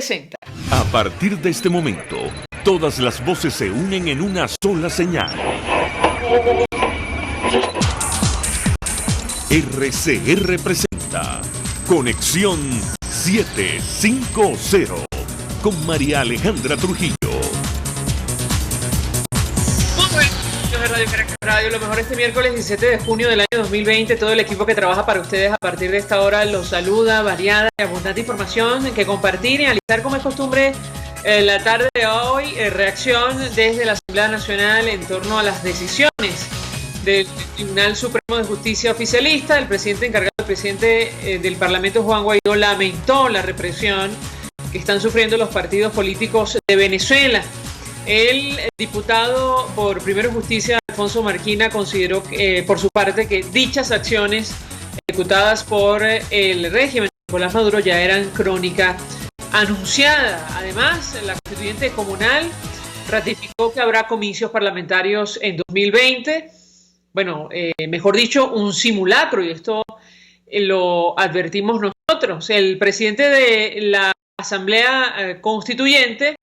presenta. A partir de este momento, todas las voces se unen en una sola señal. RCR presenta Conexión 750 con María Alejandra Trujillo. De Radio Caracas Radio, lo mejor este miércoles 17 de junio del año 2020. Todo el equipo que trabaja para ustedes a partir de esta hora los saluda. Variada y abundante información que compartir y analizar como es costumbre la tarde de hoy. Reacción desde la Asamblea Nacional en torno a las decisiones del Tribunal Supremo de Justicia oficialista. El presidente encargado, el presidente del Parlamento, Juan Guaidó, lamentó la represión que están sufriendo los partidos políticos de Venezuela. El diputado por Primero Justicia, Alfonso Marquina, consideró por su parte que dichas acciones ejecutadas por el régimen de Nicolás Maduro ya eran crónica anunciada. Además, la constituyente comunal ratificó que habrá comicios parlamentarios en 2020. Bueno, mejor dicho, un simulacro, y esto lo advertimos nosotros. El presidente de la Asamblea Constituyente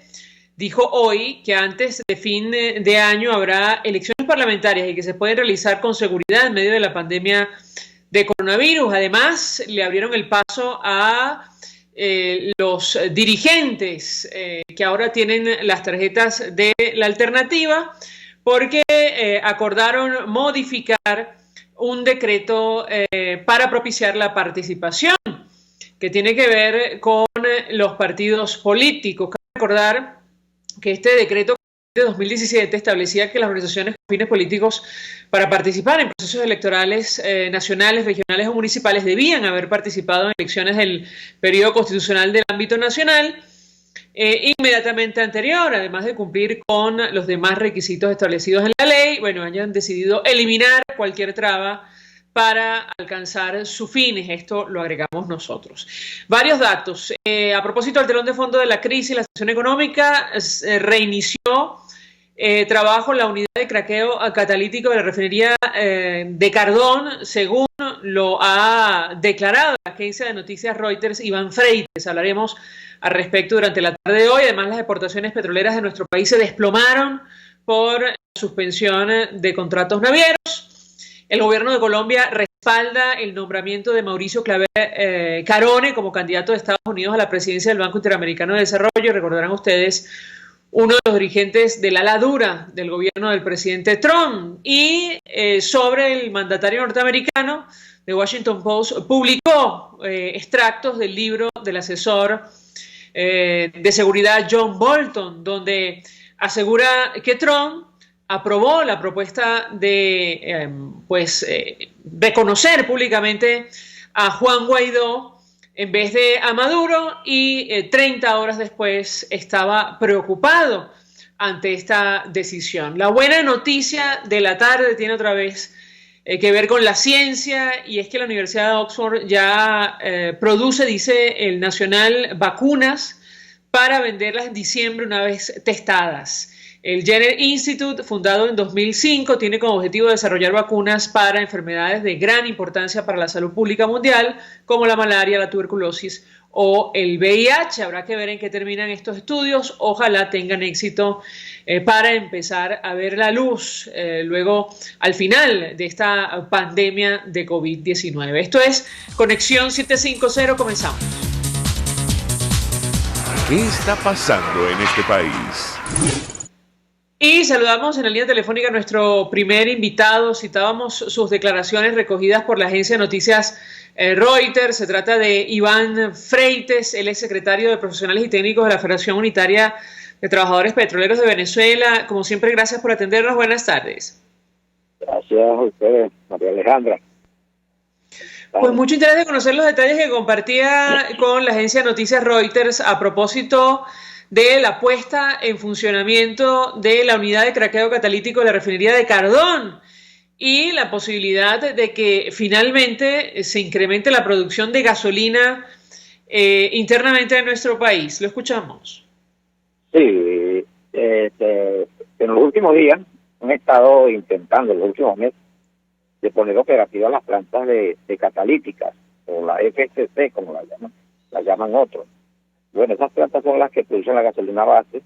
dijo hoy que antes de fin de año habrá elecciones parlamentarias y que se pueden realizar con seguridad en medio de la pandemia de coronavirus. Además, le abrieron el paso a los dirigentes que ahora tienen las tarjetas de la alternativa, porque acordaron modificar un decreto para propiciar la participación que tiene que ver con los partidos políticos. Cabe recordar que este decreto de 2017 establecía que las organizaciones con fines políticos para participar en procesos electorales nacionales, regionales o municipales debían haber participado en elecciones del periodo constitucional del ámbito nacional inmediatamente anterior, además de cumplir con los demás requisitos establecidos en la ley. Bueno, hayan decidido eliminar cualquier traba para alcanzar sus fines. Esto lo agregamos nosotros. Varios datos. A propósito del telón de fondo de la crisis y la situación económica, reinició trabajo en la unidad de craqueo catalítico de la refinería de Cardón, según lo ha declarado la agencia de noticias Reuters, Iván Freites. Hablaremos al respecto durante la tarde de hoy. Además, las exportaciones petroleras de nuestro país se desplomaron por suspensión de contratos navieros. El gobierno de Colombia respalda el nombramiento de Mauricio Claver Carone como candidato de Estados Unidos a la presidencia del Banco Interamericano de Desarrollo. Recordarán ustedes, uno de los dirigentes del ala dura del gobierno del presidente Trump. Y sobre el mandatario norteamericano, The Washington Post publicó extractos del libro del asesor de seguridad John Bolton, donde asegura que Trump aprobó la propuesta de reconocer públicamente a Juan Guaidó en vez de a Maduro, y 30 horas después estaba preocupado ante esta decisión. La buena noticia de la tarde tiene otra vez que ver con la ciencia, y es que la Universidad de Oxford ya produce, dice el Nacional, vacunas para venderlas en diciembre una vez testadas. El Jenner Institute, fundado en 2005, tiene como objetivo desarrollar vacunas para enfermedades de gran importancia para la salud pública mundial, como la malaria, la tuberculosis o el VIH. Habrá que ver en qué terminan estos estudios. Ojalá tengan éxito para empezar a ver la luz luego, al final de esta pandemia de COVID-19. Esto es Conexión 750. Comenzamos. ¿Qué está pasando en este país? Y saludamos en la línea telefónica a nuestro primer invitado. Citábamos sus declaraciones recogidas por la agencia de noticias Reuters. Se trata de Iván Freites, él es secretario de Profesionales y Técnicos de la Federación Unitaria de Trabajadores Petroleros de Venezuela. Como siempre, gracias por atendernos. Buenas tardes. Gracias a ustedes, María Alejandra. Pues mucho interés de conocer los detalles que compartía con la agencia de noticias Reuters a propósito de la puesta en funcionamiento de la unidad de craqueo catalítico de la refinería de Cardón y la posibilidad de que finalmente se incremente la producción de gasolina internamente en nuestro país. Lo escuchamos. Sí, en los últimos días han estado intentando, en los últimos meses, de poner operativas las plantas de catalíticas, o la FCC, como la llaman otros. Bueno, esas plantas son las que producen la gasolina base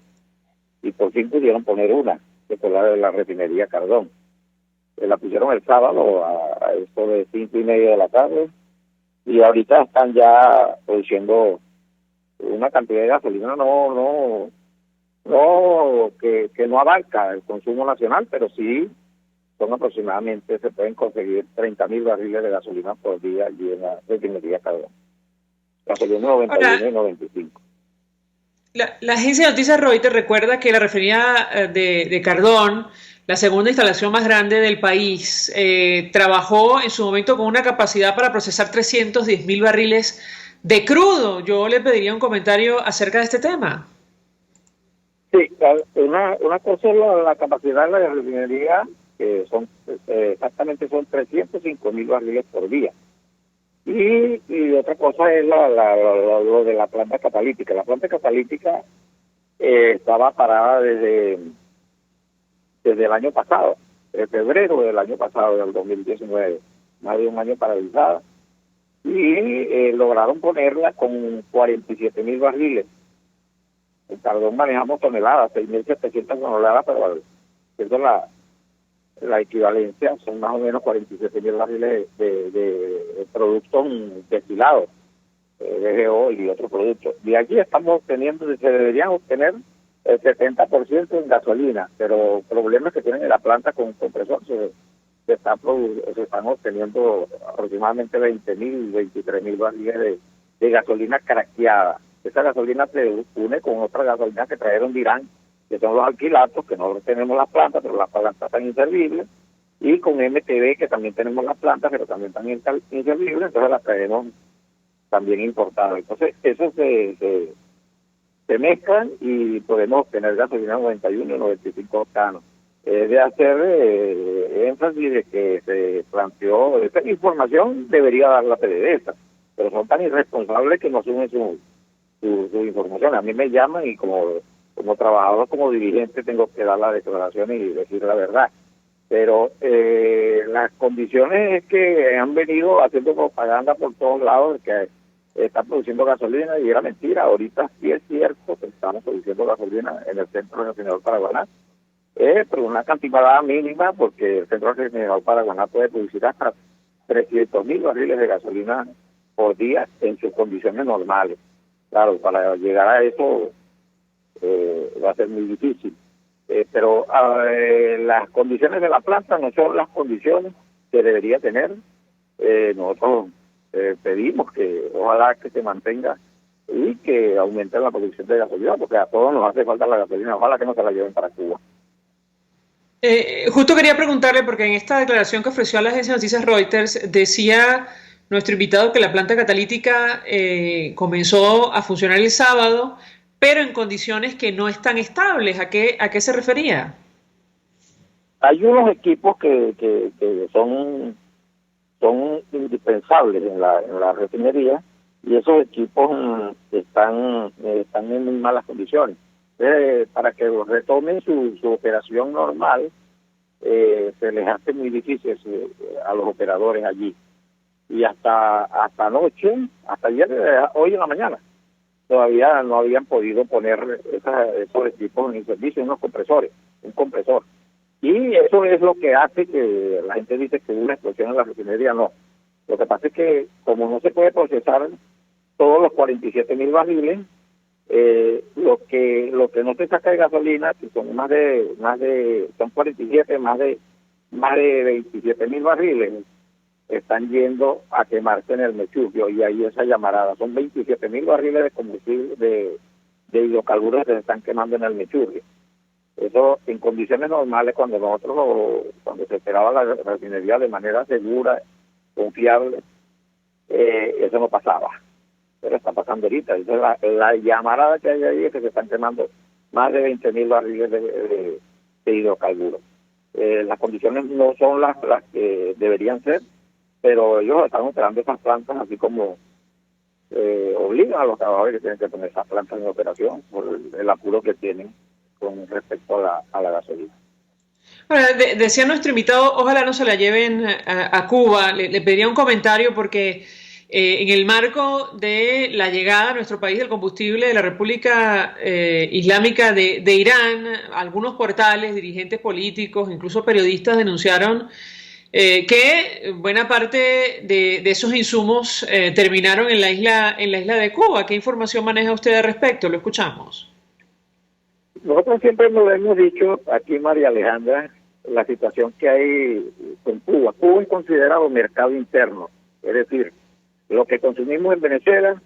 y por fin pudieron poner una, que fue la de la refinería Cardón. La pusieron el sábado a eso de 5:30 de la tarde y ahorita están ya produciendo una cantidad de gasolina que no abarca el consumo nacional, pero sí son aproximadamente, se pueden conseguir 30.000 barriles de gasolina por día allí en la refinería Cardón. Gasolina 91 y 95. La agencia de noticias Reuters recuerda que la refinería de Cardón, la segunda instalación más grande del país, trabajó en su momento con una capacidad para procesar 310.000 barriles de crudo. Yo le pediría un comentario acerca de este tema. Sí, una cosa es la capacidad de la refinería, que son exactamente son 305.000 barriles por día. Y otra cosa es lo de la planta catalítica. La planta catalítica estaba parada desde el año pasado, de febrero del año pasado, del 2019, más de un año paralizada. Y lograron ponerla con 47.000 barriles. En Cardón manejamos toneladas, 6.700 toneladas, pero siendo la equivalencia son más o menos 47.000 barriles de productos destilados, DGO y otros productos. De allí estamos obteniendo, se deberían obtener el 70% en gasolina, pero el problema es que tienen en la planta con compresor, se están obteniendo aproximadamente 20.000, 23.000 barriles de gasolina craqueada. Esa gasolina se une con otra gasolina que trajeron de Irán, que son los alquilatos, que no tenemos las plantas, pero las plantas están inservibles, y con MTB, que también tenemos las plantas, pero también están inservibles, entonces las traemos también importadas. Entonces, eso se mezclan y podemos obtener gasolina 91 y 95 octanos. De hacer énfasis de que se planteó, esta información debería dar la PDVSA, pero son tan irresponsables que no suben su información. A mí me llaman y como trabajador, como dirigente, tengo que dar la declaración y decir la verdad. Pero las condiciones es que han venido haciendo propaganda por todos lados de que está produciendo gasolina, y era mentira. Ahorita sí es cierto que estamos produciendo gasolina en el Centro Refinador Paraguaná, pero una cantidad mínima, porque el Centro Refinador Paraguaná puede producir hasta 300.000 barriles de gasolina por día en sus condiciones normales. Claro, para llegar a eso va a ser muy difícil. Pero las condiciones de la planta no son las condiciones que debería tener. Nosotros pedimos que ojalá que se mantenga y que aumente la producción de gasolina, porque a todos nos hace falta la gasolina. Ojalá que no se la lleven para Cuba. Justo quería preguntarle, porque en esta declaración que ofreció a la agencia de noticias Reuters decía nuestro invitado que la planta catalítica comenzó a funcionar el sábado, pero en condiciones que no están estables. ¿A qué se refería? Hay unos equipos que son indispensables en la refinería, y esos equipos están en muy malas condiciones. Para que retomen su operación normal, se les hace muy difícil a los operadores allí. Y hasta anoche, hasta ayer, hoy en la mañana, todavía no habían podido poner esos equipos en servicio, un compresor. Y eso es lo que hace que la gente dice que hubo una explosión en la refinería. No. Lo que pasa es que como no se puede procesar todos los 47.000 barriles, lo que no se saca de gasolina, que son son 47, más de 27.000 barriles, están yendo a quemarse en el Mechurrio, y ahí esa llamarada. Son 27.000 barriles de combustible, de hidrocarburos que se están quemando en el Mechurrio. Eso en condiciones normales, cuando se operaba la refinería de manera segura, confiable, eso no pasaba. Pero está pasando ahorita. Esa es la llamarada que hay ahí, es que se están quemando más de 20.000 barriles de hidrocarburos. Las condiciones no son las que deberían ser, pero ellos están operando esas plantas así como obligan a los trabajadores que tienen que poner esas plantas en operación por el apuro que tienen con respecto a la gasolina. Bueno, decía nuestro invitado, ojalá no se la lleven a Cuba. Le pediría un comentario porque en el marco de la llegada a nuestro país del combustible de la República Islámica de Irán, algunos portales, dirigentes políticos, incluso periodistas denunciaron que buena parte de esos insumos terminaron en la isla de Cuba. ¿Qué información maneja usted al respecto? Lo escuchamos. Nosotros siempre nos lo hemos dicho aquí, María Alejandra, la situación que hay con Cuba. Cuba es considerado mercado interno, es decir, lo que consumimos en Venezuela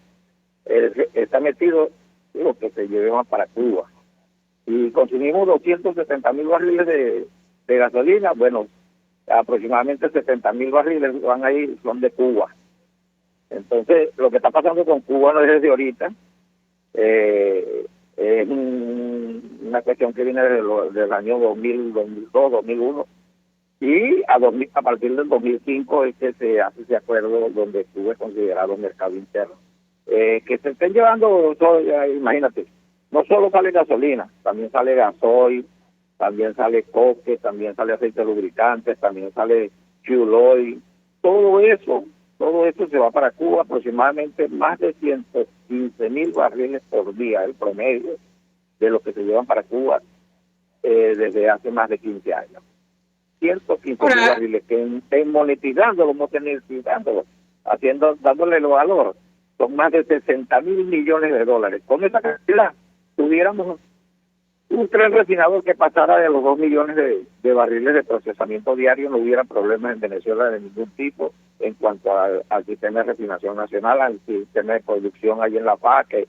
está metido lo que se lleva para Cuba. Y consumimos 270.000 barriles de gasolina, bueno, aproximadamente 70.000 barriles van ahí, son de Cuba. Entonces, lo que está pasando con Cuba no es desde ahorita, es una cuestión que viene del año 2000, 2002, 2001, y a partir del 2005 es que se hace ese acuerdo donde Cuba es considerado mercado interno. Que se estén llevando, imagínate, no solo sale gasolina, también sale gasoil, también sale coque, también sale aceite de lubricantes, también sale fuel oil, todo eso se va para Cuba, aproximadamente más de 115.000 barriles por día, el promedio de lo que se llevan para Cuba desde hace más de 15 años. 115.000 barriles que monetizándolo, dándole el valor, son más de 60.000 millones de dólares. Con esa cantidad tuviéramos un tren refinador que pasara de los 2 millones de barriles de procesamiento diario, no hubiera problemas en Venezuela de ningún tipo en cuanto al sistema de refinación nacional, al sistema de producción ahí en La Paz, que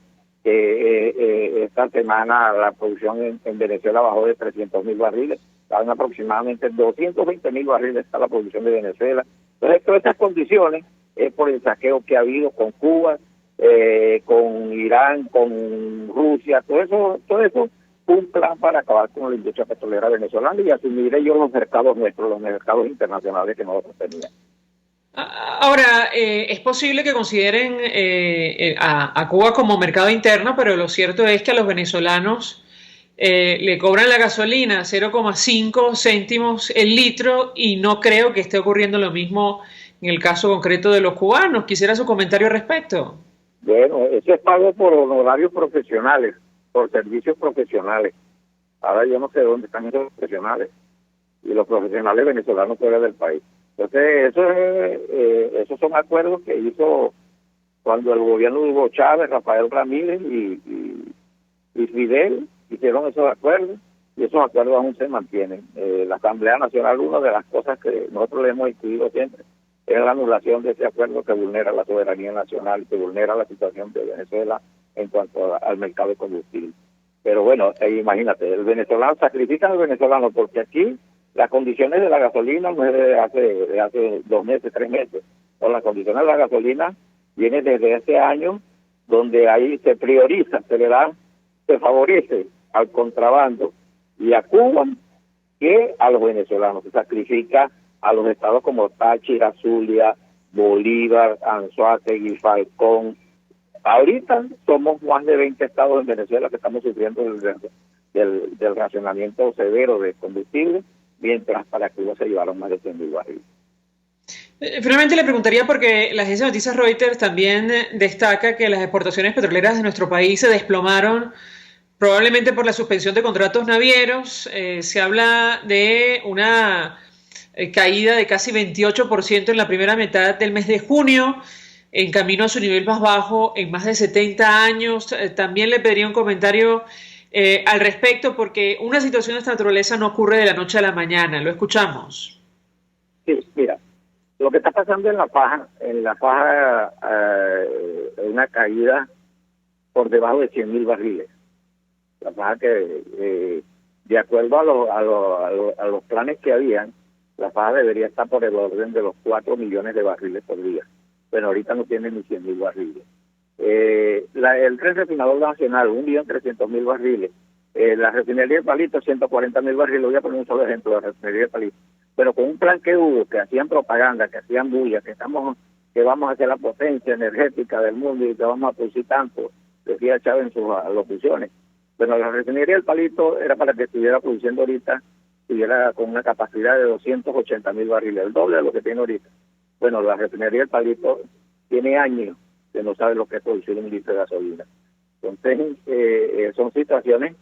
esta semana la producción en Venezuela bajó de 300.000 barriles, estaban aproximadamente 220.000 barriles está la producción de Venezuela. Entonces, todas estas condiciones es por el saqueo que ha habido con Cuba, con Irán, con Rusia, todo eso un plan para acabar con la industria petrolera venezolana y asumir ellos los mercados nuestros, los mercados internacionales que nosotros teníamos. Ahora, es posible que consideren a Cuba como mercado interno, pero lo cierto es que a los venezolanos le cobran la gasolina 0,5 céntimos el litro y no creo que esté ocurriendo lo mismo en el caso concreto de los cubanos. Quisiera su comentario al respecto. Bueno, eso es pago por honorarios profesionales, por servicios profesionales. Ahora yo no sé dónde están esos profesionales y los profesionales venezolanos fuera del país. Entonces, esos son acuerdos que hizo cuando el gobierno de Hugo Chávez, Rafael Ramírez y Fidel hicieron esos acuerdos, y esos acuerdos aún se mantienen. La Asamblea Nacional, una de las cosas que nosotros le hemos incluido siempre, es la anulación de ese acuerdo que vulnera la soberanía nacional, que vulnera la situación de Venezuela en cuanto al mercado de combustible. Pero bueno, imagínate, el venezolano, sacrifican al venezolano, porque aquí las condiciones de la gasolina no es de hace 2 meses, 3 meses. O las condiciones de la gasolina vienen desde ese año, donde ahí se prioriza, se favorece al contrabando y a Cuba que a los venezolanos. Se sacrifica a los estados como Táchira, Zulia, Bolívar, Anzoátegui, Falcón. Ahorita somos más de 20 estados en Venezuela que estamos sufriendo del racionamiento severo de combustible, mientras para Cuba se llevaron más de 100.000 barriles. Finalmente le preguntaría, porque la agencia de noticias Reuters también destaca que las exportaciones petroleras de nuestro país se desplomaron probablemente por la suspensión de contratos navieros. Se habla de una caída de casi 28% en la primera mitad del mes de junio, en camino a su nivel más bajo en más de 70 años. También le pediría un comentario al respecto, porque una situación de esta naturaleza no ocurre de la noche a la mañana. Lo escuchamos. Sí, mira, lo que está pasando en la faja una caída por debajo de 100.000 barriles. La faja que, de acuerdo a los planes que habían, la faja debería estar por el orden de los 4 millones de barriles por día. Pero ahorita no tiene ni 100.000 barriles. El tren refinador nacional, 1.300.000 barriles. La refinería de Palito, 140.000 barriles. Voy a poner un solo ejemplo, la refinería de Palito. Pero con un plan que hubo, que hacían propaganda, que hacían bulla, que vamos a ser la potencia energética del mundo y que vamos a producir tanto, decía Chávez en sus alocuciones. Bueno, la refinería del Palito era para que estuviera produciendo ahorita, estuviera con una capacidad de 280.000 barriles, el doble de lo que tiene ahorita. Bueno, la refinería del Palito tiene años que no sabe lo que es producir un litro de gasolina. Entonces, son situaciones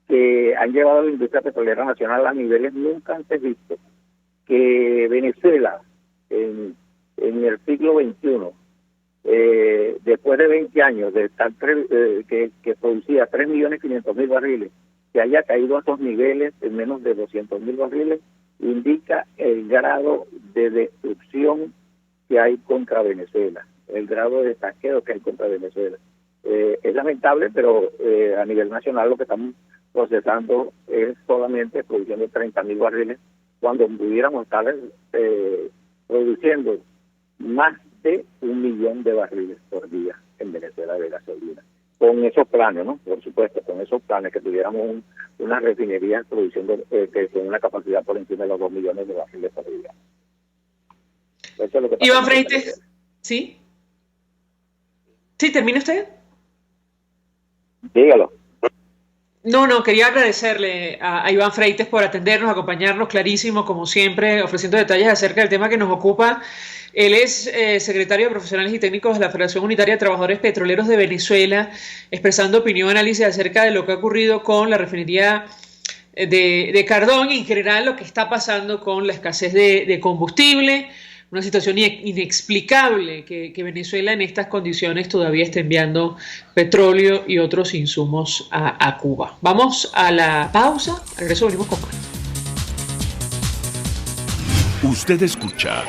que han llevado a la industria petrolera nacional a niveles nunca antes vistos. Que Venezuela, en el siglo XXI, después de 20 años de estar que producía 3.500.000 barriles, que haya caído a esos niveles en menos de 200.000 barriles, indica el grado de destrucción que hay contra Venezuela, el grado de saqueo que hay contra Venezuela. Es lamentable, pero a nivel nacional lo que estamos procesando es solamente producción de 30.000 barriles, cuando pudiéramos estar produciendo más de 1 millón de barriles por día en Venezuela de gasolina. Con esos planes, ¿no? Por supuesto, con esos planes, que tuviéramos una refinería produciendo que con una capacidad por encima de los 2 millones de barriles por día. Eso es lo que Iván Freites, ¿sí? ¿Sí, termina usted? Dígalo. No, quería agradecerle a Iván Freites por atendernos, acompañarnos, clarísimo, como siempre, ofreciendo detalles acerca del tema que nos ocupa. Él es secretario de Profesionales y Técnicos de la Federación Unitaria de Trabajadores Petroleros de Venezuela, expresando opinión y análisis acerca de lo que ha ocurrido con la refinería de Cardón y en general lo que está pasando con la escasez de combustible. Una situación inexplicable que Venezuela en estas condiciones todavía esté enviando petróleo y otros insumos a Cuba. Vamos a la pausa, al regreso venimos con más. Usted escucha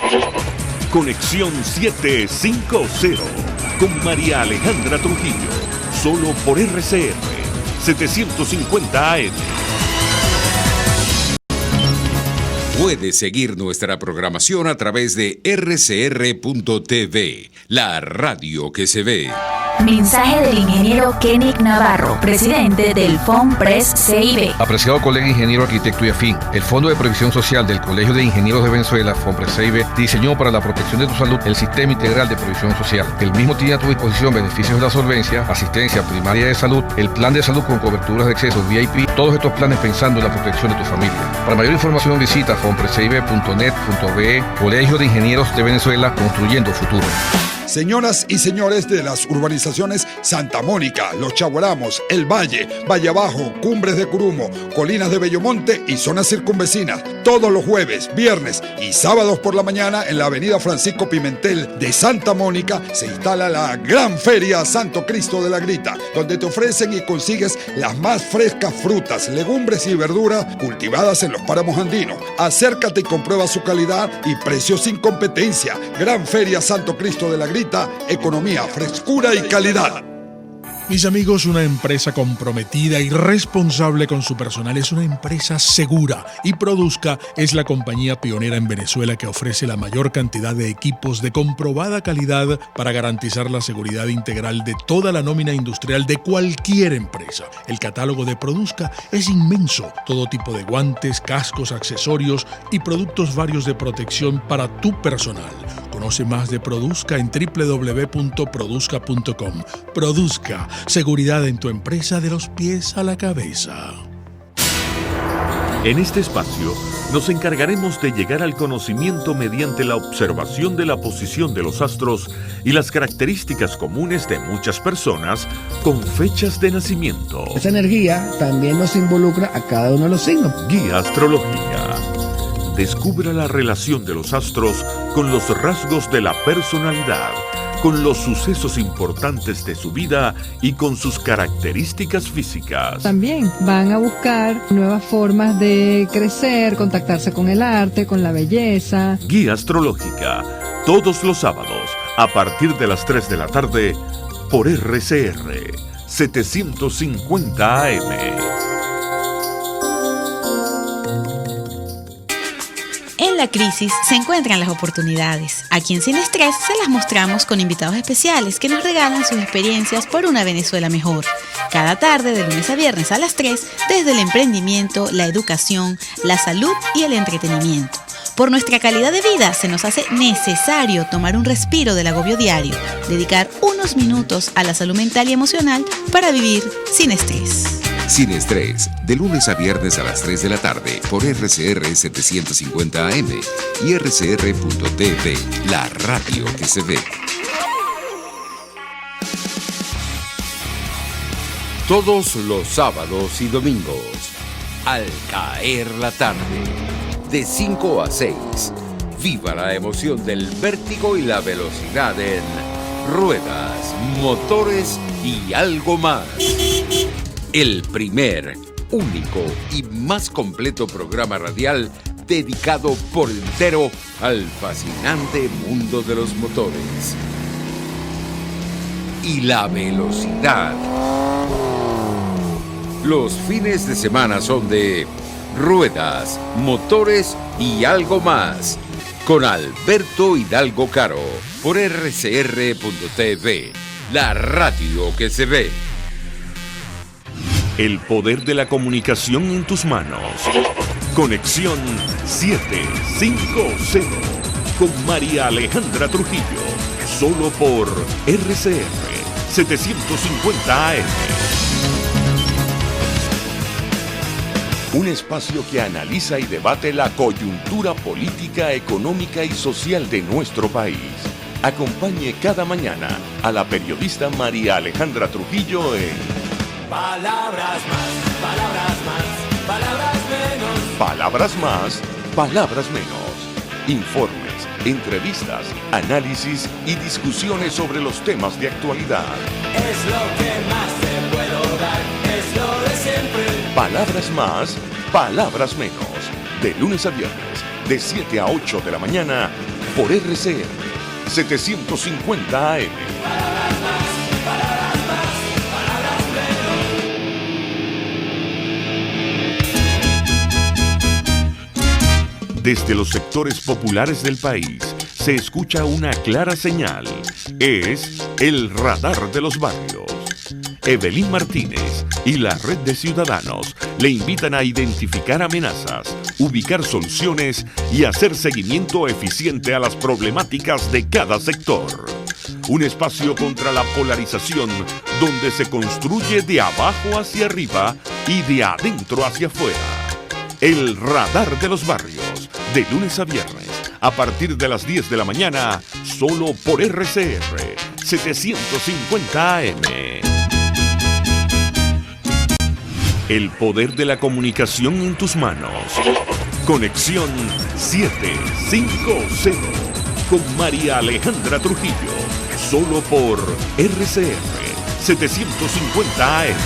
Conexión 750 con María Alejandra Trujillo, solo por RCR 750 AM. Puede seguir nuestra programación a través de rcr.tv, la radio que se ve. Mensaje del ingeniero Kenick Navarro, presidente del FOMPRES CIB. Apreciado colega ingeniero, arquitecto y afín, el Fondo de Previsión Social del Colegio de Ingenieros de Venezuela, FOMPRES CIB, diseñó para la protección de tu salud el Sistema Integral de Previsión Social. El mismo tiene a tu disposición beneficios de la solvencia, asistencia primaria de salud, el plan de salud con coberturas de acceso VIP, todos estos planes pensando en la protección de tu familia. Para mayor información visita fomprescib.net.be, Colegio de Ingenieros de Venezuela, construyendo futuro. Señoras y señores de las urbanizaciones Santa Mónica, Los Chaguaramos, El Valle, Valle Abajo, Cumbres de Curumo, Colinas de Bellomonte y zonas circunvecinas, todos los jueves, viernes y sábados por la mañana en la avenida Francisco Pimentel de Santa Mónica se instala la Gran Feria Santo Cristo de la Grita, donde te ofrecen y consigues las más frescas frutas, legumbres y verduras cultivadas en los páramos andinos. Acércate y comprueba su calidad y precios sin competencia. Gran Feria Santo Cristo de la Grita, economía, frescura y calidad. Mis amigos, una empresa comprometida y responsable con su personal es una empresa segura, y Produzca es la compañía pionera en Venezuela que ofrece la mayor cantidad de equipos de comprobada calidad para garantizar la seguridad integral de toda la nómina industrial de cualquier empresa. El catálogo de Produzca es inmenso, todo tipo de guantes, cascos, accesorios y productos varios de protección para tu personal. Conoce más de Produzca en www.produzca.com. Produzca, seguridad en tu empresa de los pies a la cabeza. En este espacio nos encargaremos de llegar al conocimiento mediante la observación de la posición de los astros y las características comunes de muchas personas con fechas de nacimiento. Esa energía también nos involucra a cada uno de los signos. Guía astrológica. Descubra la relación de los astros con los rasgos de la personalidad, con los sucesos importantes de su vida y con sus características físicas. También van a buscar nuevas formas de crecer, contactarse con el arte, con la belleza. Guía astrológica, todos los sábados, a partir de las 3 de la tarde, por RCR 750 AM. En la crisis se encuentran las oportunidades. Aquí en Sin Estrés se las mostramos con invitados especiales que nos regalan sus experiencias por una Venezuela mejor. Cada tarde, de lunes a viernes a las 3, desde el emprendimiento, la educación, la salud y el entretenimiento. Por nuestra calidad de vida se nos hace necesario tomar un respiro del agobio diario, dedicar unos minutos a la salud mental y emocional para vivir sin estrés. Sin Estrés, de lunes a viernes a las 3 de la tarde por RCR 750 AM y RCR.tv, la radio que se ve. Todos los sábados y domingos, al caer la tarde, de 5 a 6, viva la emoción del vértigo y la velocidad en Ruedas, Motores y Algo Más. El primer, único y más completo programa radial dedicado por entero al fascinante mundo de los motores y la velocidad. Los fines de semana son de Ruedas, Motores y Algo Más, con Alberto Hidalgo Caro, por rcr.tv, la radio que se ve. El poder de la comunicación en tus manos. Conexión 750 con María Alejandra Trujillo, solo por RCR 750 AM. Un espacio que analiza y debate la coyuntura política, económica y social de nuestro país. Acompañe cada mañana a la periodista María Alejandra Trujillo en Palabras más, palabras más, palabras menos. Palabras más, palabras menos. Informes, entrevistas, análisis y discusiones sobre los temas de actualidad. Es lo que más te puedo dar, es lo de siempre. Palabras más, palabras menos. De lunes a viernes, de 7 a 8 de la mañana, por RCR 750 AM. Palabras más, palabras más, palabras menos. Desde los sectores populares del país se escucha una clara señal. Es el radar de los barrios. Evelyn Martínez y la Red de Ciudadanos le invitan a identificar amenazas, ubicar soluciones y hacer seguimiento eficiente a las problemáticas de cada sector. Un espacio contra la polarización donde se construye de abajo hacia arriba y de adentro hacia afuera. El radar de los barrios, de lunes a viernes, a partir de las 10 de la mañana, solo por RCR 750 AM. El poder de la comunicación en tus manos. Conexión 750 con María Alejandra Trujillo, solo por RCR 750 AM.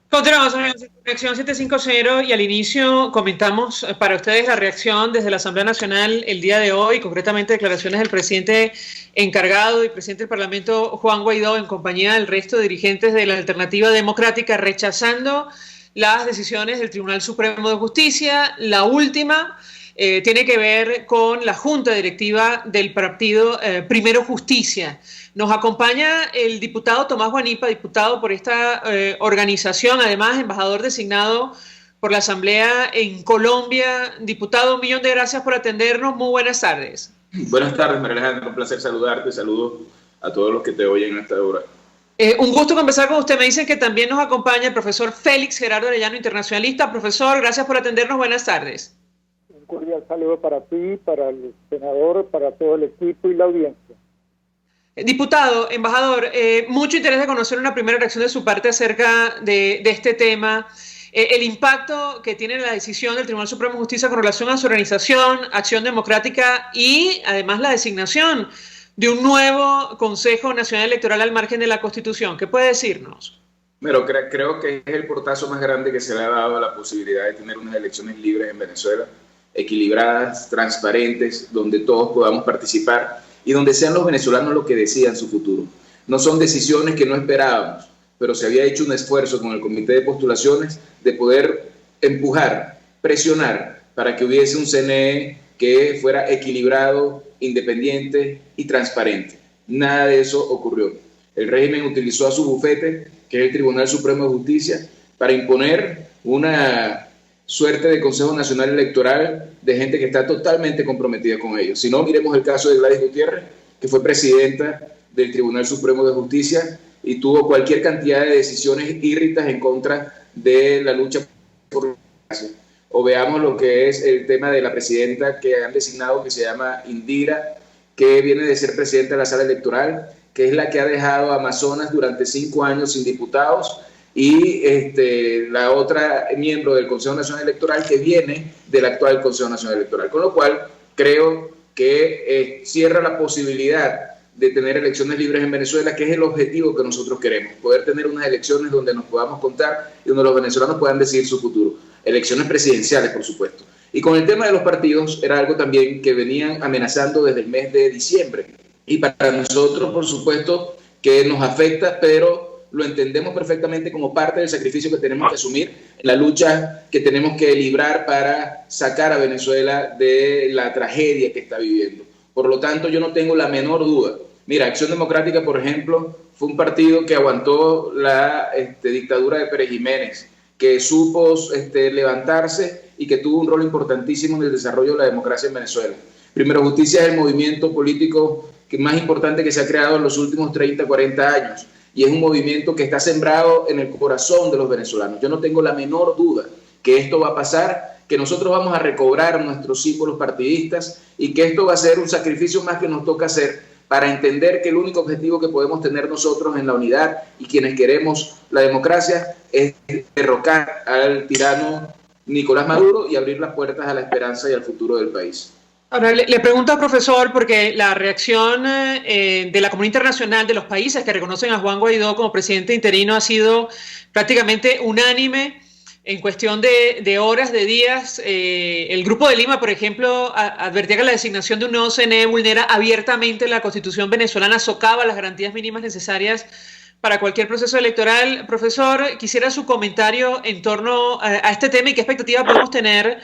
Continuamos en Conexión 750 y al inicio comentamos para ustedes la reacción desde la Asamblea Nacional el día de hoy, concretamente declaraciones del presidente encargado y presidente del Parlamento Juan Guaidó en compañía del resto de dirigentes de la Alternativa Democrática rechazando las decisiones del Tribunal Supremo de Justicia. La última tiene que ver con la Junta Directiva del partido Primero Justicia. Nos acompaña el diputado Tomás Guanipa, diputado por esta organización, además embajador designado por la Asamblea en Colombia. Diputado, un millón de gracias por atendernos. Muy buenas tardes. Buenas tardes, María Alejandra. Un placer saludarte. Saludos a todos los que te oyen a esta hora. Un gusto conversar con usted. Me dicen que también nos acompaña el profesor Félix Gerardo Arellano, internacionalista. Profesor, gracias por atendernos. Buenas tardes. Un cordial saludo para ti, para el senador, para todo el equipo y la audiencia. Diputado, embajador, mucho interés de conocer una primera reacción de su parte acerca de este tema. El impacto que tiene la decisión del Tribunal Supremo de Justicia con relación a su organización, Acción Democrática, y además la designación de un nuevo Consejo Nacional Electoral al margen de la Constitución. ¿Qué puede decirnos? Bueno, creo que es el portazo más grande que se le ha dado a la posibilidad de tener unas elecciones libres en Venezuela, equilibradas, transparentes, donde todos podamos participar y donde sean los venezolanos los que decidan su futuro. No son decisiones que no esperábamos, pero se había hecho un esfuerzo con el Comité de Postulaciones de poder empujar, presionar para que hubiese un CNE que fuera equilibrado, independiente y transparente. Nada de eso ocurrió. El régimen utilizó a su bufete, que es el Tribunal Supremo de Justicia, para imponer una suerte de Consejo Nacional Electoral de gente que está totalmente comprometida con ellos. Si no, miremos el caso de Gladys Gutiérrez, que fue presidenta del Tribunal Supremo de Justicia y tuvo cualquier cantidad de decisiones írritas en contra de la lucha por la democracia. O veamos lo que es el tema de la presidenta que han designado, que se llama Indira, que viene de ser presidenta de la sala electoral, que es la que ha dejado a Amazonas durante 5 años sin diputados, y la otra miembro del Consejo Nacional Electoral que viene del actual Consejo Nacional Electoral. Con lo cual, creo que cierra la posibilidad de tener elecciones libres en Venezuela, que es el objetivo que nosotros queremos, poder tener unas elecciones donde nos podamos contar y donde los venezolanos puedan decidir su futuro. Elecciones presidenciales, por supuesto. Y con el tema de los partidos, era algo también que venían amenazando desde el mes de diciembre. Y para nosotros, por supuesto, que nos afecta, pero lo entendemos perfectamente como parte del sacrificio que tenemos que asumir en la lucha que tenemos que librar para sacar a Venezuela de la tragedia que está viviendo. Por lo tanto, yo no tengo la menor duda. Mira, Acción Democrática, por ejemplo, fue un partido que aguantó la dictadura de Pérez Jiménez, que supo levantarse y que tuvo un rol importantísimo en el desarrollo de la democracia en Venezuela. Primero Justicia es el movimiento político más importante que se ha creado en los últimos 30, 40 años, y es un movimiento que está sembrado en el corazón de los venezolanos. Yo no tengo la menor duda que esto va a pasar, que nosotros vamos a recobrar nuestros símbolos partidistas y que esto va a ser un sacrificio más que nos toca hacer para entender que el único objetivo que podemos tener nosotros en la unidad y quienes queremos la democracia es derrocar al tirano Nicolás Maduro y abrir las puertas a la esperanza y al futuro del país. Ahora, le pregunto al profesor, porque la reacción de la comunidad internacional, de los países que reconocen a Juan Guaidó como presidente interino, ha sido prácticamente unánime. En cuestión de horas, de días, el Grupo de Lima, por ejemplo, advertía que la designación de un nuevo CNE vulnera abiertamente la Constitución venezolana, socava las garantías mínimas necesarias para cualquier proceso electoral. Profesor, quisiera su comentario en torno a este tema y qué expectativa podemos tener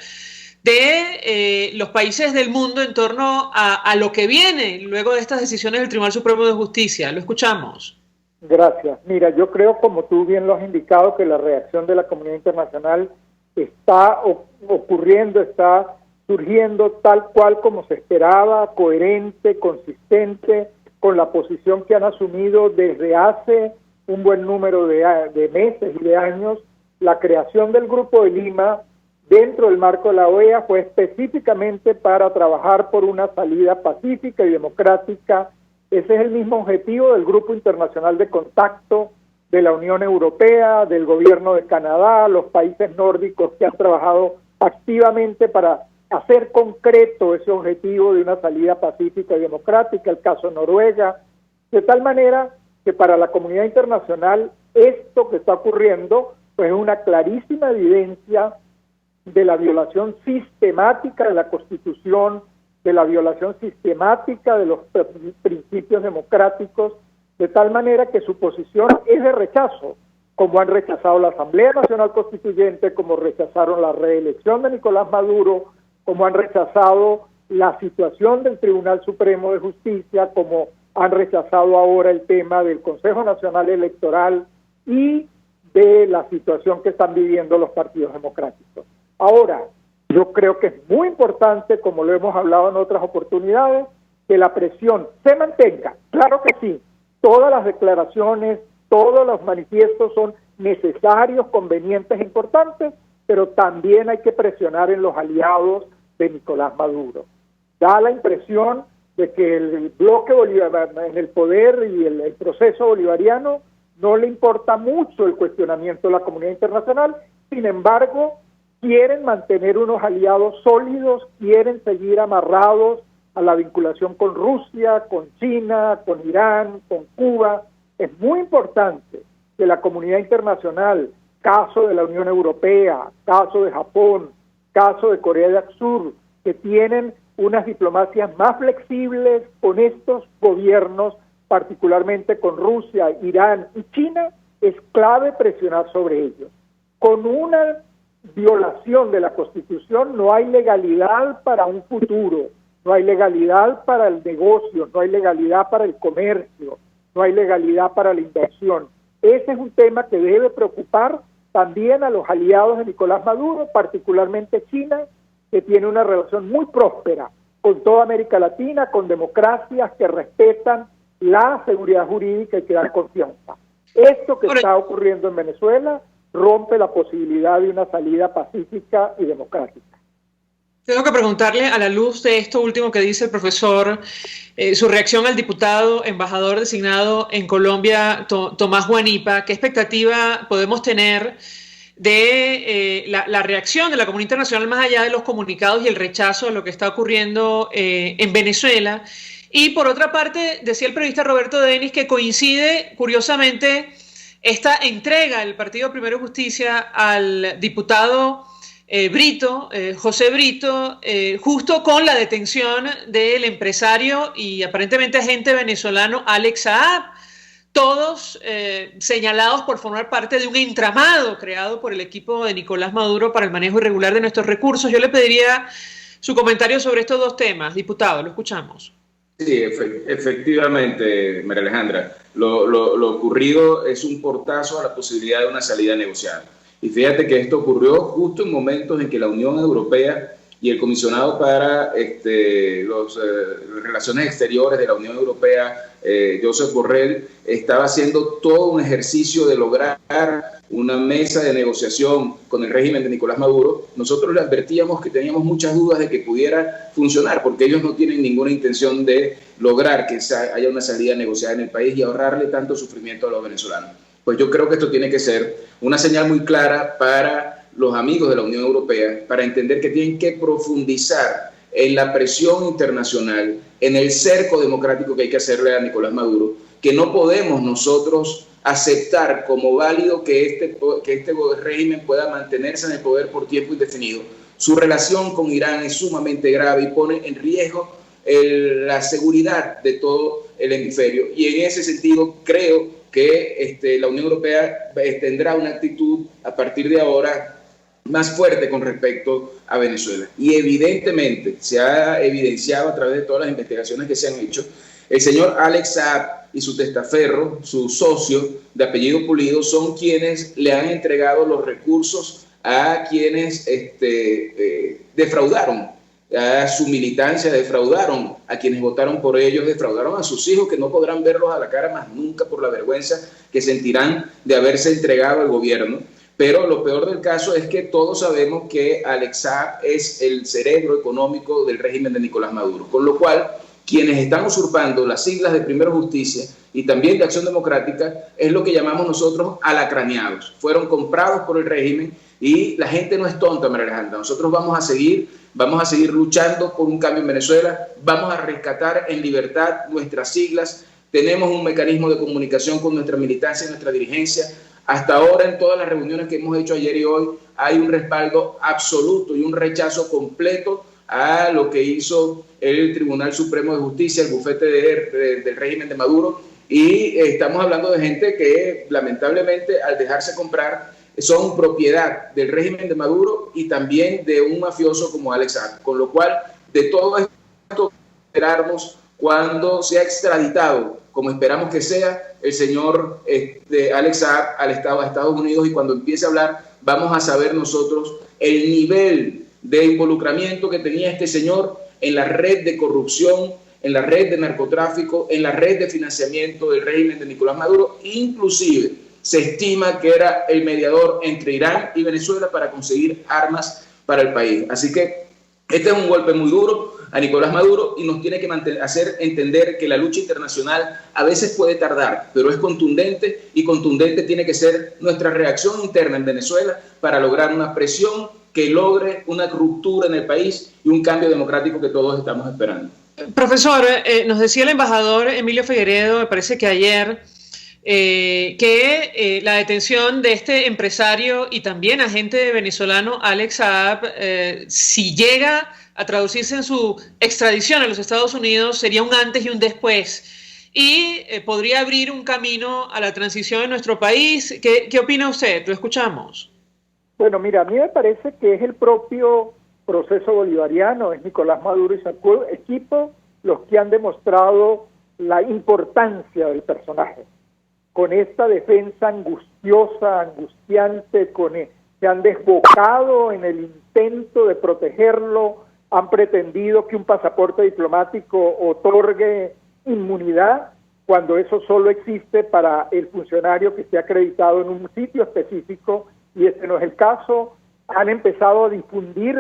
de los países del mundo en torno a lo que viene luego de estas decisiones del Tribunal Supremo de Justicia. Lo escuchamos. Gracias. Mira, yo creo, como tú bien lo has indicado, que la reacción de la comunidad internacional está ocurriendo, está surgiendo tal cual como se esperaba, coherente, consistente, con la posición que han asumido desde hace un buen número de meses y de años. La creación del Grupo de Lima dentro del marco de la OEA fue específicamente para trabajar por una salida pacífica y democrática. Ese es el mismo objetivo del Grupo Internacional de Contacto de la Unión Europea, del Gobierno de Canadá, los países nórdicos que han trabajado activamente para hacer concreto ese objetivo de una salida pacífica y democrática, el caso de Noruega, de tal manera que para la comunidad internacional esto que está ocurriendo pues es una clarísima evidencia de la violación sistemática de la Constitución, de la violación sistemática de los principios democráticos, de tal manera que su posición es de rechazo, como han rechazado la Asamblea Nacional Constituyente, como rechazaron la reelección de Nicolás Maduro, como han rechazado la situación del Tribunal Supremo de Justicia, como han rechazado ahora el tema del Consejo Nacional Electoral y de la situación que están viviendo los partidos democráticos. Ahora, yo creo que es muy importante, como lo hemos hablado en otras oportunidades, que la presión se mantenga. Claro que sí, todas las declaraciones, todos los manifiestos son necesarios, convenientes, importantes, pero también hay que presionar en los aliados de Nicolás Maduro. Da la impresión de que el bloque bolivariano en el poder y el proceso bolivariano no le importa mucho el cuestionamiento de la comunidad internacional, sin embargo, quieren mantener unos aliados sólidos, quieren seguir amarrados a la vinculación con Rusia, con China, con Irán, con Cuba. Es muy importante que la comunidad internacional, caso de la Unión Europea, caso de Japón, caso de Corea del Sur, que tienen unas diplomacias más flexibles con estos gobiernos, particularmente con Rusia, Irán y China, es clave presionar sobre ellos. Con una violación de la Constitución no hay legalidad para un futuro, no hay legalidad para el negocio, no hay legalidad para el comercio, no hay legalidad para la inversión. Ese es un tema que debe preocupar también a los aliados de Nicolás Maduro, particularmente China, que tiene una relación muy próspera con toda América Latina, con democracias que respetan la seguridad jurídica y que dan confianza. Esto que está ocurriendo en Venezuela rompe la posibilidad de una salida pacífica y democrática. Tengo que preguntarle, a la luz de esto último que dice el profesor, su reacción al diputado embajador designado en Colombia, Tomás Guanipa. ¿Qué expectativa podemos tener de la reacción de la comunidad internacional más allá de los comunicados y el rechazo de lo que está ocurriendo en Venezuela? Y por otra parte, decía el periodista Roberto Denis que coincide, curiosamente, esta entrega del Partido Primero Justicia al diputado Brito, José Brito, justo con la detención del empresario y aparentemente agente venezolano Alex Saab, todos señalados por formar parte de un entramado creado por el equipo de Nicolás Maduro para el manejo irregular de nuestros recursos. Yo le pediría su comentario sobre estos dos temas. Diputado, lo escuchamos. Sí, efectivamente, María Alejandra. Lo ocurrido es un portazo a la posibilidad de una salida negociada. Y fíjate que esto ocurrió justo en momentos en que la Unión Europea y el comisionado para las relaciones exteriores de la Unión Europea, Josep Borrell, estaba haciendo todo un ejercicio de lograr una mesa de negociación con el régimen de Nicolás Maduro. Nosotros le advertíamos que teníamos muchas dudas de que pudiera funcionar, porque ellos no tienen ninguna intención de lograr que haya una salida negociada en el país y ahorrarle tanto sufrimiento a los venezolanos. Pues yo creo que esto tiene que ser una señal muy clara para los amigos de la Unión Europea, para entender que tienen que profundizar en la presión internacional, en el cerco democrático que hay que hacerle a Nicolás Maduro, que no podemos nosotros aceptar como válido que este régimen pueda mantenerse en el poder por tiempo indefinido. Su relación con Irán es sumamente grave y pone en riesgo la seguridad de todo el hemisferio. Y en ese sentido creo que la Unión Europea tendrá una actitud a partir de ahora más fuerte con respecto a Venezuela. Y evidentemente se ha evidenciado a través de todas las investigaciones que se han hecho, el señor Alex Saab y su testaferro, su socio de apellido Pulido, son quienes le han entregado los recursos a quienes defraudaron a su militancia, defraudaron a quienes votaron por ellos, defraudaron a sus hijos que no podrán verlos a la cara más nunca por la vergüenza que sentirán de haberse entregado al gobierno. Pero lo peor del caso es que todos sabemos que Alex Saab es el cerebro económico del régimen de Nicolás Maduro, con lo cual quienes están usurpando las siglas de Primero Justicia y también de Acción Democrática es lo que llamamos nosotros alacraneados. Fueron comprados por el régimen y la gente no es tonta, María Alejandra. Nosotros vamos a seguir luchando por un cambio en Venezuela, vamos a rescatar en libertad nuestras siglas, tenemos un mecanismo de comunicación con nuestra militancia y nuestra dirigencia. Hasta ahora, en todas las reuniones que hemos hecho ayer y hoy, hay un respaldo absoluto y un rechazo completo a lo que hizo el Tribunal Supremo de Justicia, el bufete del régimen de Maduro, y estamos hablando de gente que lamentablemente al dejarse comprar son propiedad del régimen de Maduro y también de un mafioso como Alex Saab, con lo cual de todo esto esperarnos cuando sea extraditado, como esperamos que sea, el señor Alex Saab a Estados Unidos, y cuando empiece a hablar vamos a saber nosotros el nivel de involucramiento que tenía este señor en la red de corrupción, en la red de narcotráfico, en la red de financiamiento del régimen de Nicolás Maduro. Inclusive se estima que era el mediador entre Irán y Venezuela para conseguir armas para el país. Así que este es un golpe muy duro a Nicolás Maduro y nos tiene que hacer entender que la lucha internacional a veces puede tardar, pero es contundente, y contundente tiene que ser nuestra reacción interna en Venezuela para lograr una presión que logre una ruptura en el país y un cambio democrático que todos estamos esperando. Profesor, nos decía el embajador Emilio Figueredo, me parece que ayer, que la detención de este empresario y también agente venezolano Alex Saab, si llega a traducirse en su extradición a los Estados Unidos, sería un antes y un después, y podría abrir un camino a la transición en nuestro país. ¿Qué opina usted? Lo escuchamos. Bueno, mira, a mí me parece que es el propio proceso bolivariano, es Nicolás Maduro y su equipo los que han demostrado la importancia del personaje. Con esta defensa angustiosa, angustiante, se han desbocado en el intento de protegerlo, han pretendido que un pasaporte diplomático otorgue inmunidad, cuando eso solo existe para el funcionario que esté acreditado en un sitio específico, y este no es el caso. Han empezado a difundir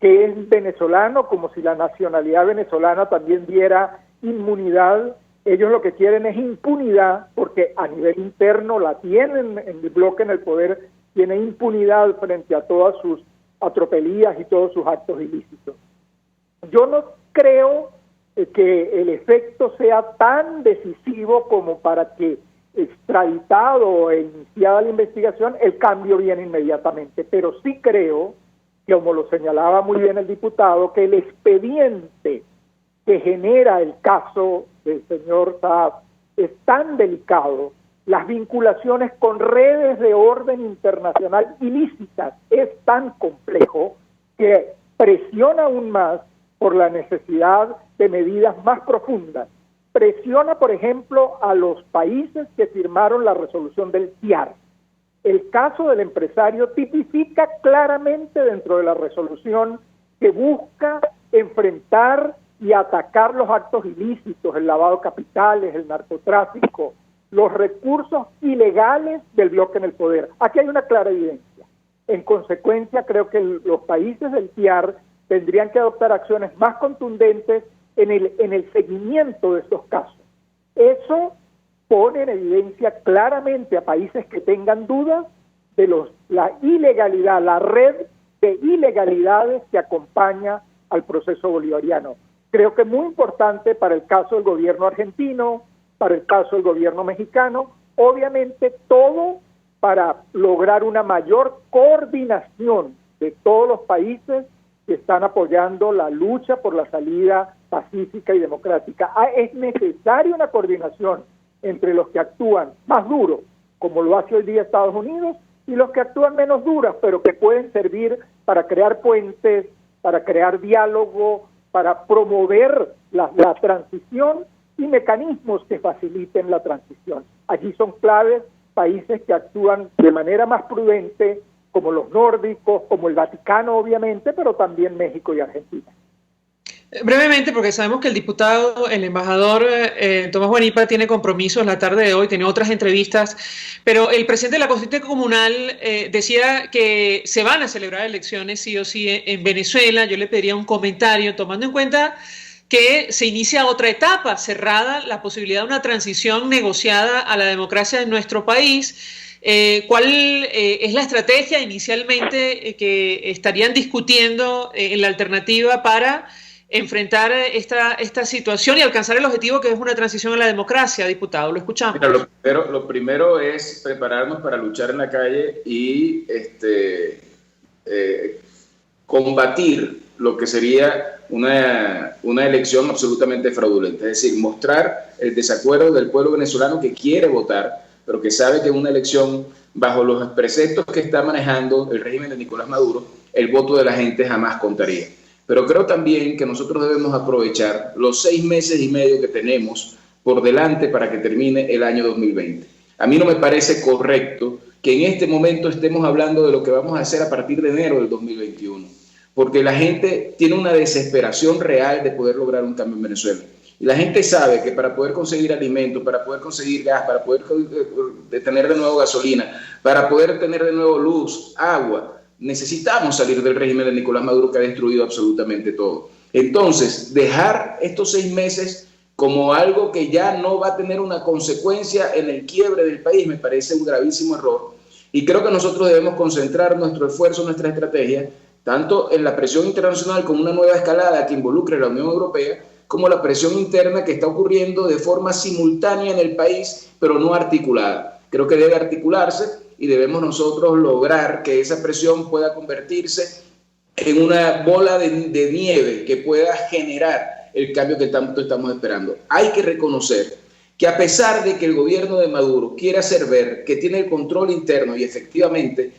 que es venezolano, como si la nacionalidad venezolana también diera inmunidad. Ellos lo que quieren es impunidad, porque a nivel interno la tienen, en el bloque en el poder tiene impunidad frente a todas sus atropelías y todos sus actos ilícitos. Yo no creo que el efecto sea tan decisivo como para que, extraditado e iniciada la investigación, el cambio viene inmediatamente, pero sí creo, como lo señalaba muy bien el diputado, que el expediente que genera el caso del señor Saab es tan delicado, las vinculaciones con redes de orden internacional ilícitas es tan complejo que presiona aún más por la necesidad de medidas más profundas. Presiona, por ejemplo, a los países que firmaron la resolución del TIAR. El caso del empresario tipifica claramente dentro de la resolución que busca enfrentar y atacar los actos ilícitos, el lavado de capitales, el narcotráfico, los recursos ilegales del bloque en el poder. Aquí hay una clara evidencia. En consecuencia, creo que los países del TIAR tendrían que adoptar acciones más contundentes en el seguimiento de estos casos. Eso pone en evidencia claramente a países que tengan dudas de la ilegalidad, la red de ilegalidades que acompaña al proceso bolivariano. Creo que es muy importante para el caso del gobierno argentino, para el caso del gobierno mexicano, obviamente todo para lograr una mayor coordinación de todos los países que están apoyando la lucha por la salida pacífica y democrática. Es necesaria una coordinación entre los que actúan más duro, como lo hace hoy día Estados Unidos, y los que actúan menos duras, pero que pueden servir para crear puentes, para crear diálogo, para promover la transición y mecanismos que faciliten la transición. Allí son claves países que actúan de manera más prudente, como los nórdicos, como el Vaticano obviamente, pero también México y Argentina. Brevemente, porque sabemos que el diputado, el embajador Tomás Guanipa tiene compromisos la tarde de hoy, tiene otras entrevistas, pero el presidente de la Constituyente Comunal decía que se van a celebrar elecciones sí o sí en Venezuela. Yo le pediría un comentario, tomando en cuenta que se inicia otra etapa, cerrada la posibilidad de una transición negociada a la democracia en nuestro país. ¿Cuál es la estrategia inicialmente que estarían discutiendo en la alternativa para enfrentar esta situación y alcanzar el objetivo que es una transición a la democracia, diputado? Lo escuchamos. Mira, lo primero es prepararnos para luchar en la calle y combatir lo que sería una elección absolutamente fraudulenta. Es decir, mostrar el desacuerdo del pueblo venezolano que quiere votar, pero que sabe que en una elección, bajo los preceptos que está manejando el régimen de Nicolás Maduro, el voto de la gente jamás contaría. Pero creo también que nosotros debemos aprovechar los 6 meses y medio que tenemos por delante para que termine el año 2020. A mí no me parece correcto que en este momento estemos hablando de lo que vamos a hacer a partir de enero del 2021, porque la gente tiene una desesperación real de poder lograr un cambio en Venezuela. Y la gente sabe que para poder conseguir alimentos, para poder conseguir gas, para poder tener de nuevo gasolina, para poder tener de nuevo luz, agua, necesitamos salir del régimen de Nicolás Maduro, que ha destruido absolutamente todo. Entonces, dejar estos 6 meses como algo que ya no va a tener una consecuencia en el quiebre del país me parece un gravísimo error. Y creo que nosotros debemos concentrar nuestro esfuerzo, nuestra estrategia, tanto en la presión internacional como una nueva escalada que involucre a la Unión Europea, como la presión interna que está ocurriendo de forma simultánea en el país, pero no articulada. Creo que debe articularse y debemos nosotros lograr que esa presión pueda convertirse en una bola de nieve que pueda generar el cambio que tanto estamos esperando. Hay que reconocer que a pesar de que el gobierno de Maduro quiere hacer ver que tiene el control interno y efectivamente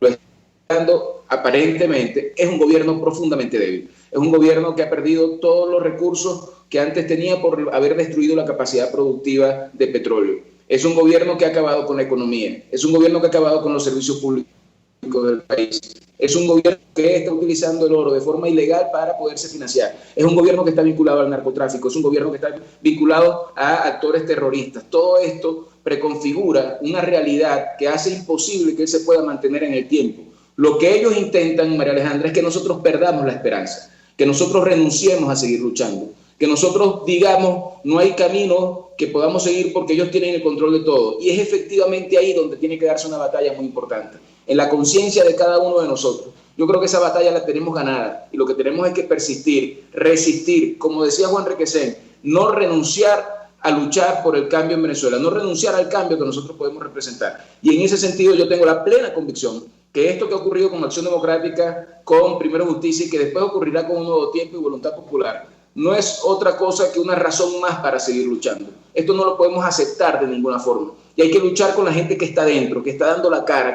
lo está dando aparentemente, es un gobierno profundamente débil. Es un gobierno que ha perdido todos los recursos que antes tenía por haber destruido la capacidad productiva de petróleo. Es un gobierno que ha acabado con la economía. Es un gobierno que ha acabado con los servicios públicos del país. Es un gobierno que está utilizando el oro de forma ilegal para poderse financiar. Es un gobierno que está vinculado al narcotráfico. Es un gobierno que está vinculado a actores terroristas. Todo esto preconfigura una realidad que hace imposible que él se pueda mantener en el tiempo. Lo que ellos intentan, María Alejandra, es que nosotros perdamos la esperanza, que nosotros renunciemos a seguir luchando, que nosotros digamos no hay camino que podamos seguir porque ellos tienen el control de todo. Y es efectivamente ahí donde tiene que darse una batalla muy importante, en la conciencia de cada uno de nosotros. Yo creo que esa batalla la tenemos ganada y lo que tenemos es que persistir, resistir, como decía Juan Requesén, no renunciar a luchar por el cambio en Venezuela, no renunciar al cambio que nosotros podemos representar. Y en ese sentido yo tengo la plena convicción que esto que ha ocurrido con Acción Democrática, con Primero Justicia y que después ocurrirá con Un Nuevo Tiempo y Voluntad Popular, no es otra cosa que una razón más para seguir luchando. Esto no lo podemos aceptar de ninguna forma. Y hay que luchar con la gente que está dentro, que está dando la cara,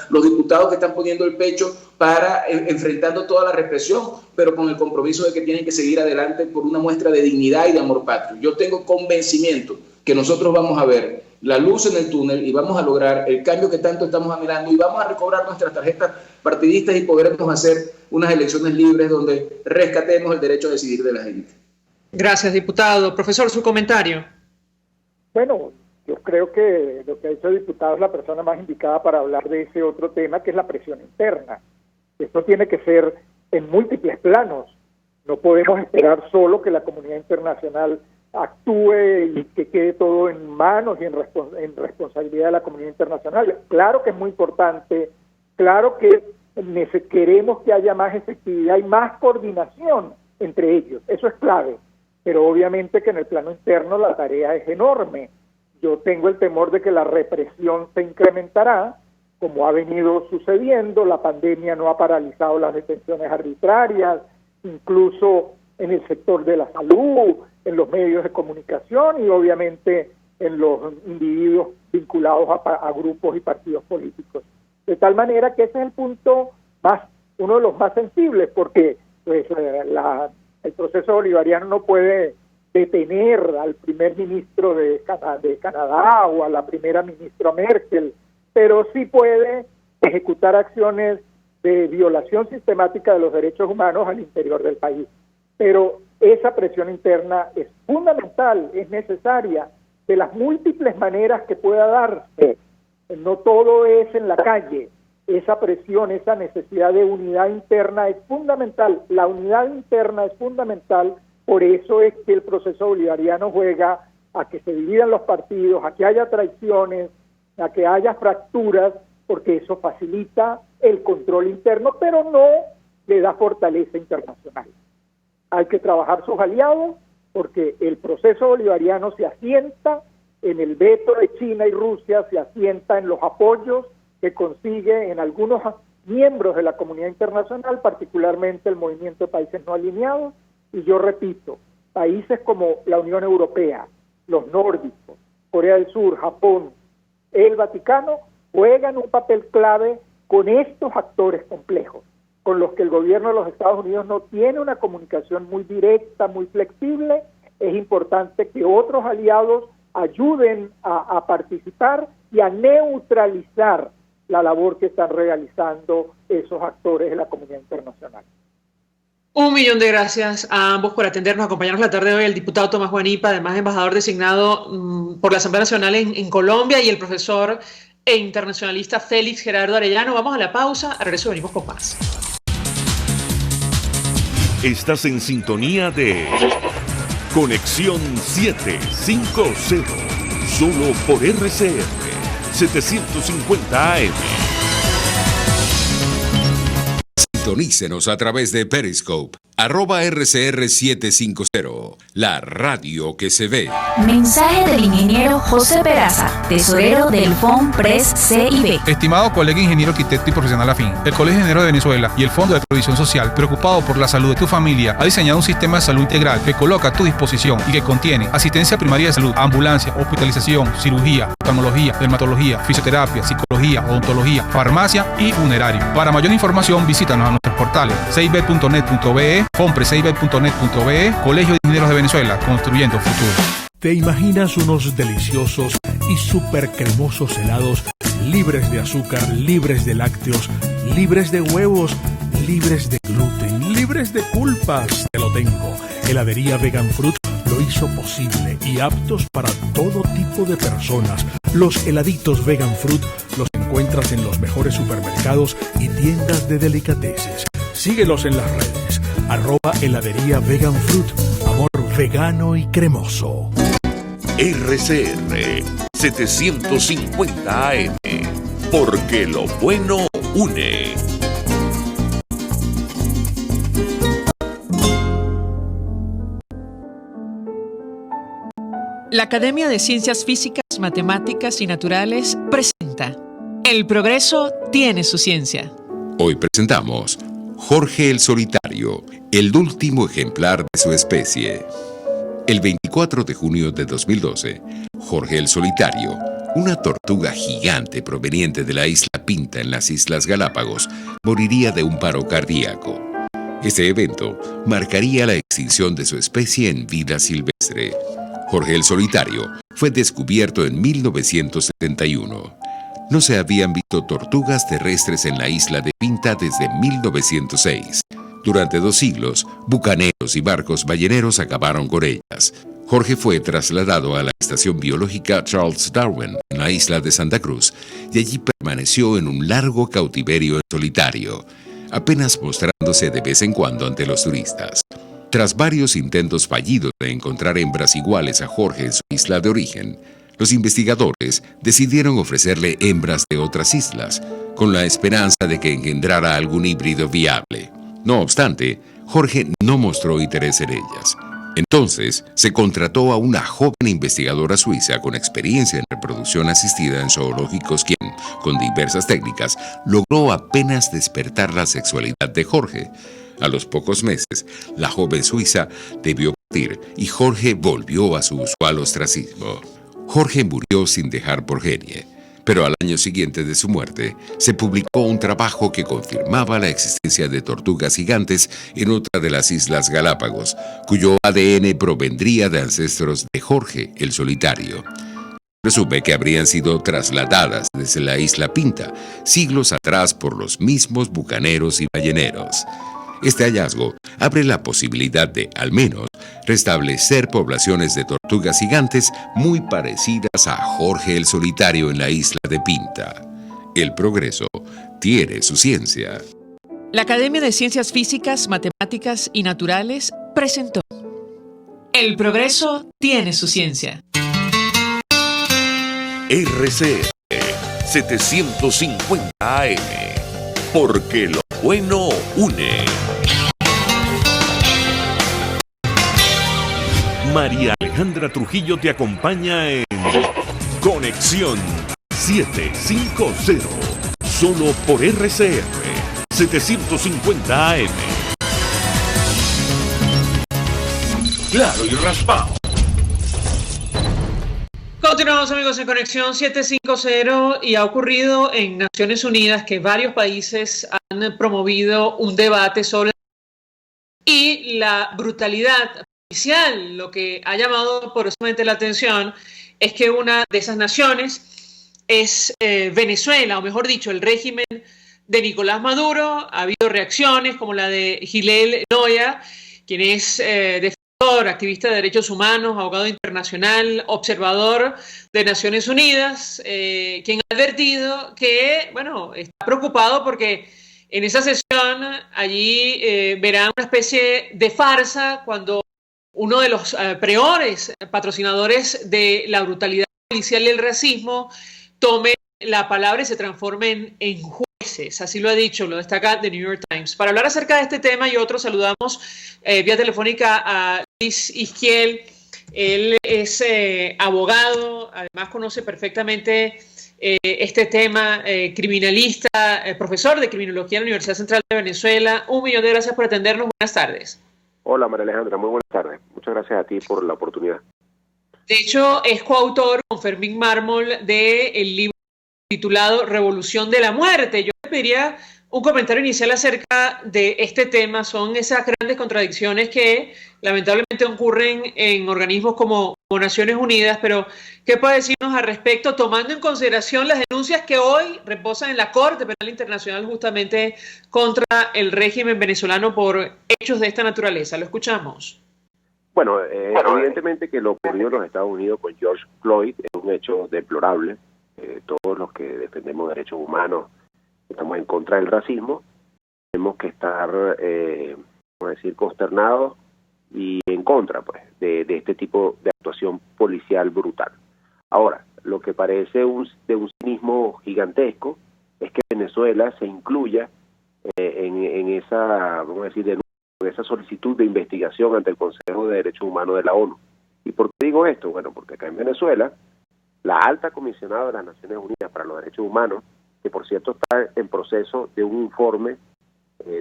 los diputados que están poniendo el pecho para enfrentando toda la represión, pero con el compromiso de que tienen que seguir adelante por una muestra de dignidad y de amor patrio. Yo tengo convencimiento que nosotros vamos a ver la luz en el túnel y vamos a lograr el cambio que tanto estamos anhelando y vamos a recobrar nuestras tarjetas partidistas y podremos hacer unas elecciones libres donde rescatemos el derecho a decidir de la gente. Gracias, diputado. Profesor, su comentario. Bueno, yo creo que lo que ha dicho el diputado es la persona más indicada para hablar de ese otro tema, que es la presión interna. Esto tiene que ser en múltiples planos. No podemos esperar solo que la comunidad internacional actúe y que quede todo en manos y en responsabilidad de la comunidad internacional. Claro que es muy importante, claro que queremos que haya más efectividad y más coordinación entre ellos, eso es clave, pero obviamente que en el plano interno la tarea es enorme. Yo tengo el temor de que la represión se incrementará, como ha venido sucediendo. La pandemia no ha paralizado las detenciones arbitrarias, incluso en el sector de la salud, en los medios de comunicación y obviamente en los individuos vinculados a grupos y partidos políticos. De tal manera que ese es el punto uno de los más sensibles, porque pues, el proceso bolivariano no puede detener al primer ministro de Canadá o a la primera ministra Merkel, pero sí puede ejecutar acciones de violación sistemática de los derechos humanos al interior del país. Pero esa presión interna es fundamental, es necesaria, de las múltiples maneras que pueda darse. No todo es en la calle. Esa presión, esa necesidad de unidad interna es fundamental. La unidad interna es fundamental. Por eso es que el proceso bolivariano juega a que se dividan los partidos, a que haya traiciones, a que haya fracturas, porque eso facilita el control interno, pero no le da fortaleza internacional. Hay que trabajar sus aliados, porque el proceso bolivariano se asienta en el veto de China y Rusia, se asienta en los apoyos que consigue en algunos miembros de la comunidad internacional, particularmente el Movimiento de Países No Alineados, y yo repito, países como la Unión Europea, los nórdicos, Corea del Sur, Japón, el Vaticano, juegan un papel clave con estos actores complejos, con los que el gobierno de los Estados Unidos no tiene una comunicación muy directa, muy flexible. Es importante que otros aliados ayuden a participar y a neutralizar la labor que están realizando esos actores de la comunidad internacional. 1.000.000 de gracias a ambos por atendernos, acompañarnos la tarde de hoy, el diputado Tomás Guanipa, además embajador designado por la Asamblea Nacional en Colombia, y el profesor e internacionalista Félix Gerardo Arellano. Vamos a la pausa, a regreso venimos con más. Estás en sintonía de Conexión 750, solo por RCR 750 AM. Sintonícenos a través de Periscope, @RCR750, la radio que se ve. Mensaje del ingeniero José Peraza, tesorero del FOMPRES CIB. Estimado colega ingeniero, arquitecto y profesional afín, el Colegio de Ingenieros de Venezuela y el Fondo de Provisión Social, preocupado por la salud de tu familia, ha diseñado un sistema de salud integral que coloca a tu disposición y que contiene asistencia primaria de salud, ambulancia, hospitalización, cirugía, oftalmología, dermatología, fisioterapia, psicología, odontología, farmacia y funerario. Para mayor información, visítanos a nuestros portales cib.net.be, fomprescib.net.be, Colegio de Ingenieros de Venezuela, construyendo futuro. ¿Te imaginas unos deliciosos y súper cremosos helados libres de azúcar, libres de lácteos, libres de huevos, libres de gluten, libres de culpas? Te lo tengo. Heladería Vegan Fruit lo hizo posible y aptos para todo tipo de personas. Los heladitos Vegan Fruit los encuentras en los mejores supermercados y tiendas de delicateces. Síguelos en las redes. @heladería Vegan Fruit. Amor vegano y cremoso. RCR 750 AM. Porque lo bueno une. La Academia de Ciencias Físicas, Matemáticas y Naturales presenta El progreso tiene su ciencia. Hoy presentamos Jorge el Solitario, el último ejemplar de su especie. El 24 de junio de 2012, Jorge el Solitario, una tortuga gigante proveniente de la isla Pinta en las Islas Galápagos, moriría de un paro cardíaco. Este evento marcaría la extinción de su especie en vida silvestre. Jorge el Solitario fue descubierto en 1971. No se habían visto tortugas terrestres en la isla de Pinta desde 1906. Durante 2 siglos, bucaneros y barcos balleneros acabaron con ellas. Jorge fue trasladado a la estación biológica Charles Darwin en la isla de Santa Cruz y allí permaneció en un largo cautiverio en solitario, apenas mostrándose de vez en cuando ante los turistas. Tras varios intentos fallidos de encontrar hembras iguales a Jorge en su isla de origen, los investigadores decidieron ofrecerle hembras de otras islas, con la esperanza de que engendrara algún híbrido viable. No obstante, Jorge no mostró interés en ellas. Entonces, se contrató a una joven investigadora suiza con experiencia en reproducción asistida en zoológicos quien, con diversas técnicas, logró apenas despertar la sexualidad de Jorge. A los pocos meses, la joven suiza debió partir y Jorge volvió a su usual ostracismo. Jorge murió sin dejar progenie, pero al año siguiente de su muerte, se publicó un trabajo que confirmaba la existencia de tortugas gigantes en otra de las Islas Galápagos, cuyo ADN provendría de ancestros de Jorge el Solitario. Presume que habrían sido trasladadas desde la isla Pinta siglos atrás por los mismos bucaneros y balleneros. Este hallazgo abre la posibilidad de, al menos, restablecer poblaciones de tortugas gigantes muy parecidas a Jorge el Solitario en la isla de Pinta. El progreso tiene su ciencia. La Academia de Ciencias Físicas, Matemáticas y Naturales presentó El progreso tiene su ciencia. RCR 750 AM. Porque lo bueno une. María Alejandra Trujillo te acompaña en Conexión 750. Solo por RCR 750 AM. Claro y raspado. Continuamos, amigos, en Conexión 750 y ha ocurrido en Naciones Unidas que varios países han promovido un debate sobre y la brutalidad policial. Lo que ha llamado poderosamente la atención es que una de esas naciones es Venezuela, o mejor dicho, el régimen de Nicolás Maduro. Ha habido reacciones como la de Gilel Noya, quien es activista de derechos humanos, abogado internacional, observador de Naciones Unidas, quien ha advertido que, bueno, está preocupado porque en esa sesión allí verá una especie de farsa cuando uno de los peores patrocinadores de la brutalidad policial y el racismo tome la palabra y se transformen en jueces. Así lo ha dicho, lo destaca The New York Times. Para hablar acerca de este tema y otros, saludamos vía telefónica a Luis Isquiel. Él es abogado, además conoce perfectamente este tema, criminalista, profesor de criminología en la Universidad Central de Venezuela. 1.000.000 de gracias por atendernos. Buenas tardes. Hola, María Alejandra, muy buenas tardes. Muchas gracias a ti por la oportunidad. De hecho, es coautor con Fermín Mármol del libro titulado Revolución de la Muerte. Yo le pediría un comentario inicial acerca de este tema. Son esas grandes contradicciones que lamentablemente ocurren en organismos como Naciones Unidas, pero ¿qué puede decirnos al respecto, tomando en consideración las denuncias que hoy reposan en la Corte Penal Internacional justamente contra el régimen venezolano por hechos de esta naturaleza? Lo escuchamos. Bueno, evidentemente que lo ocurrido en los Estados Unidos con George Floyd es un hecho deplorable. Todos los que defendemos derechos humanos, estamos en contra del racismo, tenemos que estar, vamos a decir, consternados y en contra, pues, de este tipo de actuación policial brutal. Ahora, lo que parece de un cinismo gigantesco es que Venezuela se incluya en esa, vamos a decir, en esa solicitud de investigación ante el Consejo de Derechos Humanos de la ONU. ¿Y por qué digo esto? Bueno, porque acá en Venezuela, la alta comisionada de las Naciones Unidas para los Derechos Humanos, que por cierto está en proceso de un informe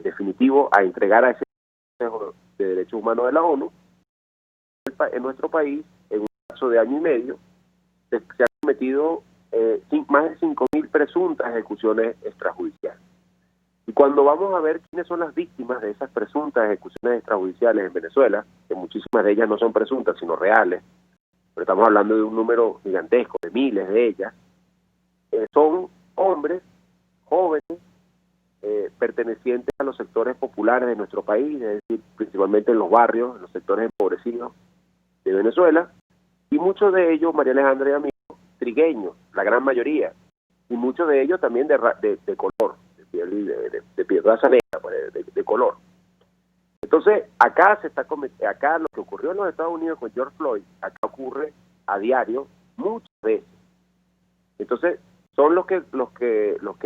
definitivo a entregar a ese Consejo de Derechos Humanos de la ONU, en nuestro país, en un plazo de año y medio, se han cometido más de 5.000 presuntas ejecuciones extrajudiciales. Y cuando vamos a ver quiénes son las víctimas de esas presuntas ejecuciones extrajudiciales en Venezuela, que muchísimas de ellas no son presuntas, sino reales, pero estamos hablando de un número gigantesco, de miles de ellas, son hombres jóvenes pertenecientes a los sectores populares de nuestro país, es decir, principalmente en los barrios, en los sectores empobrecidos de Venezuela, y muchos de ellos, María Alejandra y amigos, trigueños, la gran mayoría, y muchos de ellos también de color, de piel, raza negra, de color. Entonces, acá lo que ocurrió en los Estados Unidos con George Floyd, acá ocurre a diario muchas veces. Entonces, son los que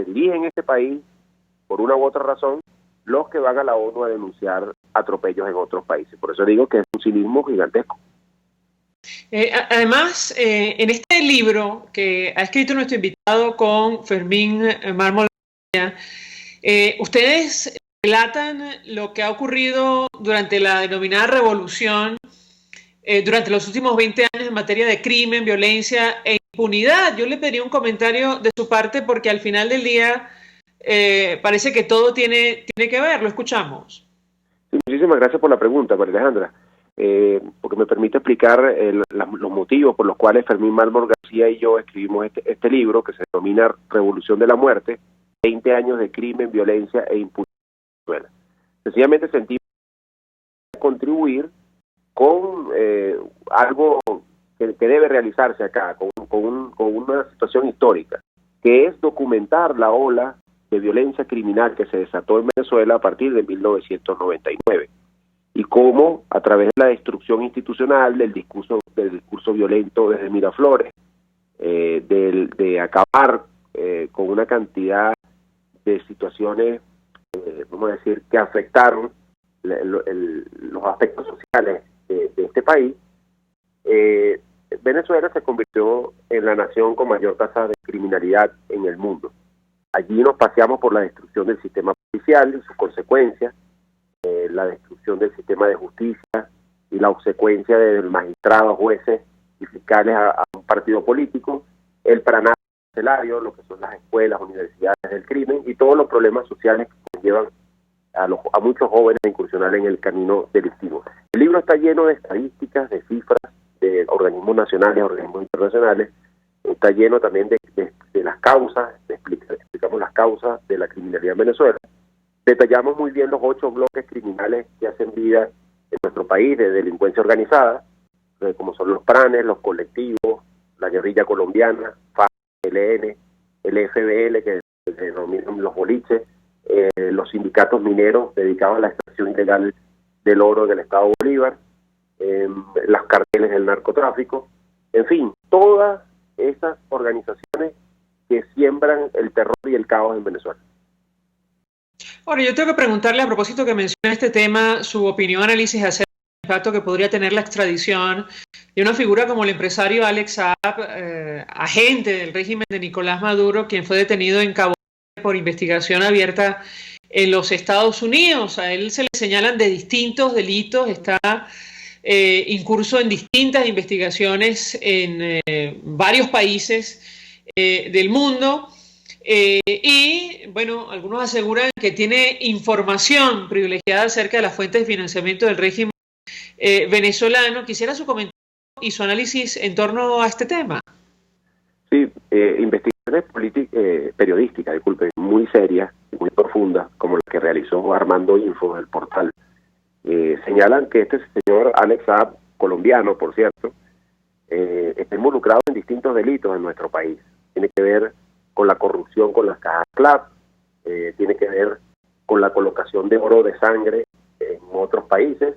dirigen este país, por una u otra razón, los que van a la ONU a denunciar atropellos en otros países. Por eso digo que es un cinismo gigantesco. Además, en este libro que ha escrito nuestro invitado con Fermín Mármol, ustedes relatan lo que ha ocurrido durante la denominada revolución, durante los últimos 20 años en materia de crimen, violencia e impunidad. Yo le pediría un comentario de su parte porque al final del día parece que todo tiene que ver. Lo escuchamos. Sí, muchísimas gracias por la pregunta, María Alejandra, porque me permite explicar los motivos por los cuales Fermín Mármol García y yo escribimos este libro que se denomina Revolución de la Muerte, 20 años de crimen, violencia e impunidad en Venezuela. Sencillamente sentimos contribuir con algo que debe realizarse acá, con una situación histórica, que es documentar la ola de violencia criminal que se desató en Venezuela a partir de 1999 y cómo a través de la destrucción institucional, del discurso violento desde Miraflores, de acabar con una cantidad de situaciones, vamos a decir, que afectaron los aspectos sociales de este país, Venezuela se convirtió en la nación con mayor tasa de criminalidad en el mundo. Allí nos paseamos por la destrucción del sistema policial y sus consecuencias, la destrucción del sistema de justicia y la obsecuencia de magistrados, jueces y fiscales a un partido político, el pranato carcelario, lo que son las escuelas, universidades del crimen y todos los problemas sociales que llevan a muchos jóvenes a incursionar en el camino delictivo. El libro está lleno de estadísticas, de cifras, de organismos nacionales, organismos internacionales, está lleno también de las causas, explicamos las causas de la criminalidad en Venezuela. Detallamos muy bien los 8 bloques criminales que hacen vida en nuestro país de delincuencia organizada, como son los pranes, los colectivos, la guerrilla colombiana, FARC, ELN, el FBL, que se denominan los boliches, los sindicatos mineros dedicados a la extracción ilegal del oro en el estado Bolívar, las carteles del narcotráfico, en fin, todas esas organizaciones que siembran el terror y el caos en Venezuela. Ahora, yo tengo que preguntarle, a propósito que menciona este tema, su opinión, análisis acerca del impacto que podría tener la extradición de una figura como el empresario Alex Saab, agente del régimen de Nicolás Maduro, quien fue detenido en Cabo Verde por investigación abierta en los Estados Unidos. A él se le señalan de distintos delitos, está incurso en distintas investigaciones en varios países del mundo. Y bueno, algunos aseguran que tiene información privilegiada acerca de las fuentes de financiamiento del régimen venezolano. Quisiera su comentario y su análisis en torno a este tema. Sí, investigaciones periodísticas, muy serias, muy profundas, como la que realizó Armando Info, el portal, señalan que este señor Alex Saab, colombiano por cierto, está involucrado en distintos delitos en nuestro país. Tiene que ver con la corrupción con las cajas CLAP, tiene que ver con la colocación de oro de sangre en otros países,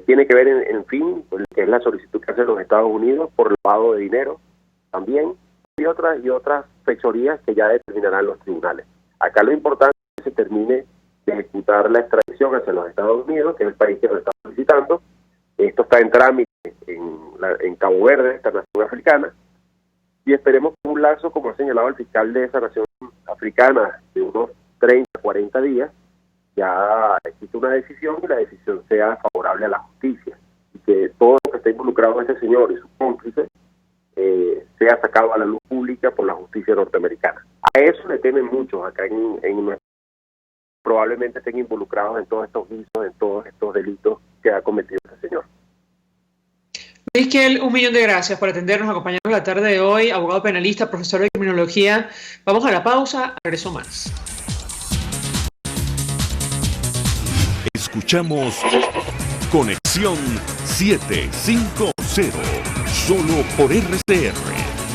tiene que ver, en fin, con lo que es la solicitud que hacen los Estados Unidos por lavado de dinero también, y otras fechorías que ya determinarán los tribunales. Acá lo importante es que se termine de ejecutar la extradición hacia los Estados Unidos, que es el país que lo está solicitando. Esto está en trámite en Cabo Verde, esta nación africana, y esperemos que un lazo, como ha señalado el fiscal de esa nación africana, de unos 30, 40 días, ya existe una decisión y la decisión sea favorable a la justicia, y que todo lo que está involucrado en este señor y sus cómplices sea sacado a la luz pública por la justicia norteamericana. A eso le temen muchos acá en nuestro, probablemente estén involucrados en todos estos visos, en todos estos delitos que ha cometido este señor. Luis Kiel, 1.000.000 de gracias por atendernos, acompañarnos la tarde de hoy, abogado penalista, profesor de criminología. Vamos a la pausa, regreso más. Escuchamos Conexión 750, solo por RCR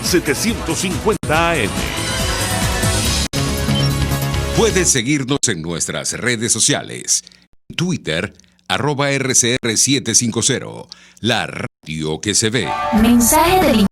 750 AM. Puedes seguirnos en nuestras redes sociales. Twitter, @RCR750, la radio que se ve. Mensaje del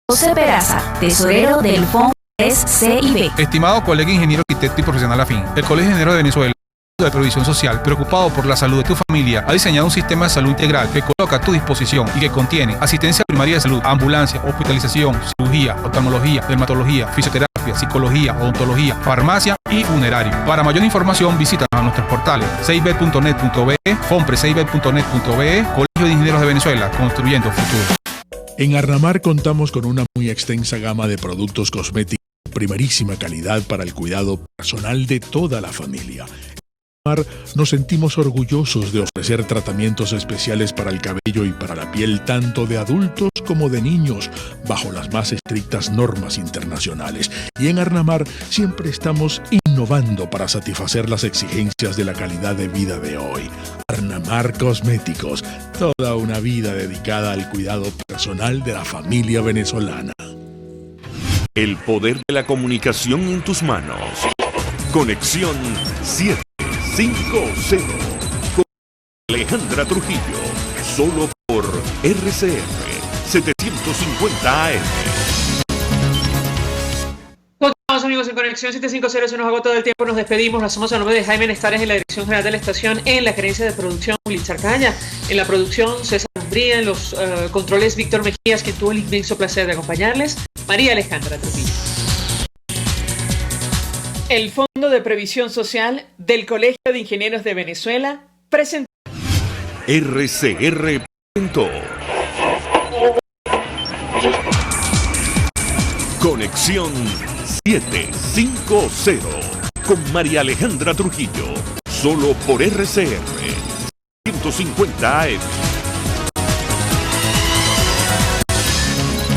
José Peraza, tesorero del FONPRES CIB. Estimado colega ingeniero, arquitecto y profesional afín, el Colegio de Ingenieros de Venezuela de Previsión Social, preocupado por la salud de tu familia, ha diseñado un sistema de salud integral que coloca a tu disposición y que contiene asistencia primaria de salud, ambulancia, hospitalización, cirugía, oftalmología, dermatología, fisioterapia, psicología, odontología, farmacia y funerario. Para mayor información, visítanos a nuestros portales cib.net.be, fonprescib.net.be, Colegio de Ingenieros de Venezuela, construyendo futuro. En Arnamar contamos con una muy extensa gama de productos cosméticos de primerísima calidad para el cuidado personal de toda la familia. Nos sentimos orgullosos de ofrecer tratamientos especiales para el cabello y para la piel tanto de adultos como de niños bajo las más estrictas normas internacionales. Y en Arnamar siempre estamos innovando para satisfacer las exigencias de la calidad de vida de hoy. Arnamar Cosméticos, toda una vida dedicada al cuidado personal de la familia venezolana. El poder de la comunicación en tus manos. Conexión 750 con Alejandra Trujillo, solo por RCR 750 AM. Continuamos, amigos, en Conexión 750, se nos agotó el tiempo, nos despedimos, lo hacemos a nombre de Jaime Nestares en la dirección general de la estación, en la gerencia de producción Wilitzer Caña, en la producción César Umbría, en los controles Víctor Mejías, quien tuvo el inmenso placer de acompañarles, María Alejandra Trujillo. El Fondo de Previsión Social del Colegio de Ingenieros de Venezuela presentó RCR presentó Conexión 750 con María Alejandra Trujillo, solo por RCR 150 AM.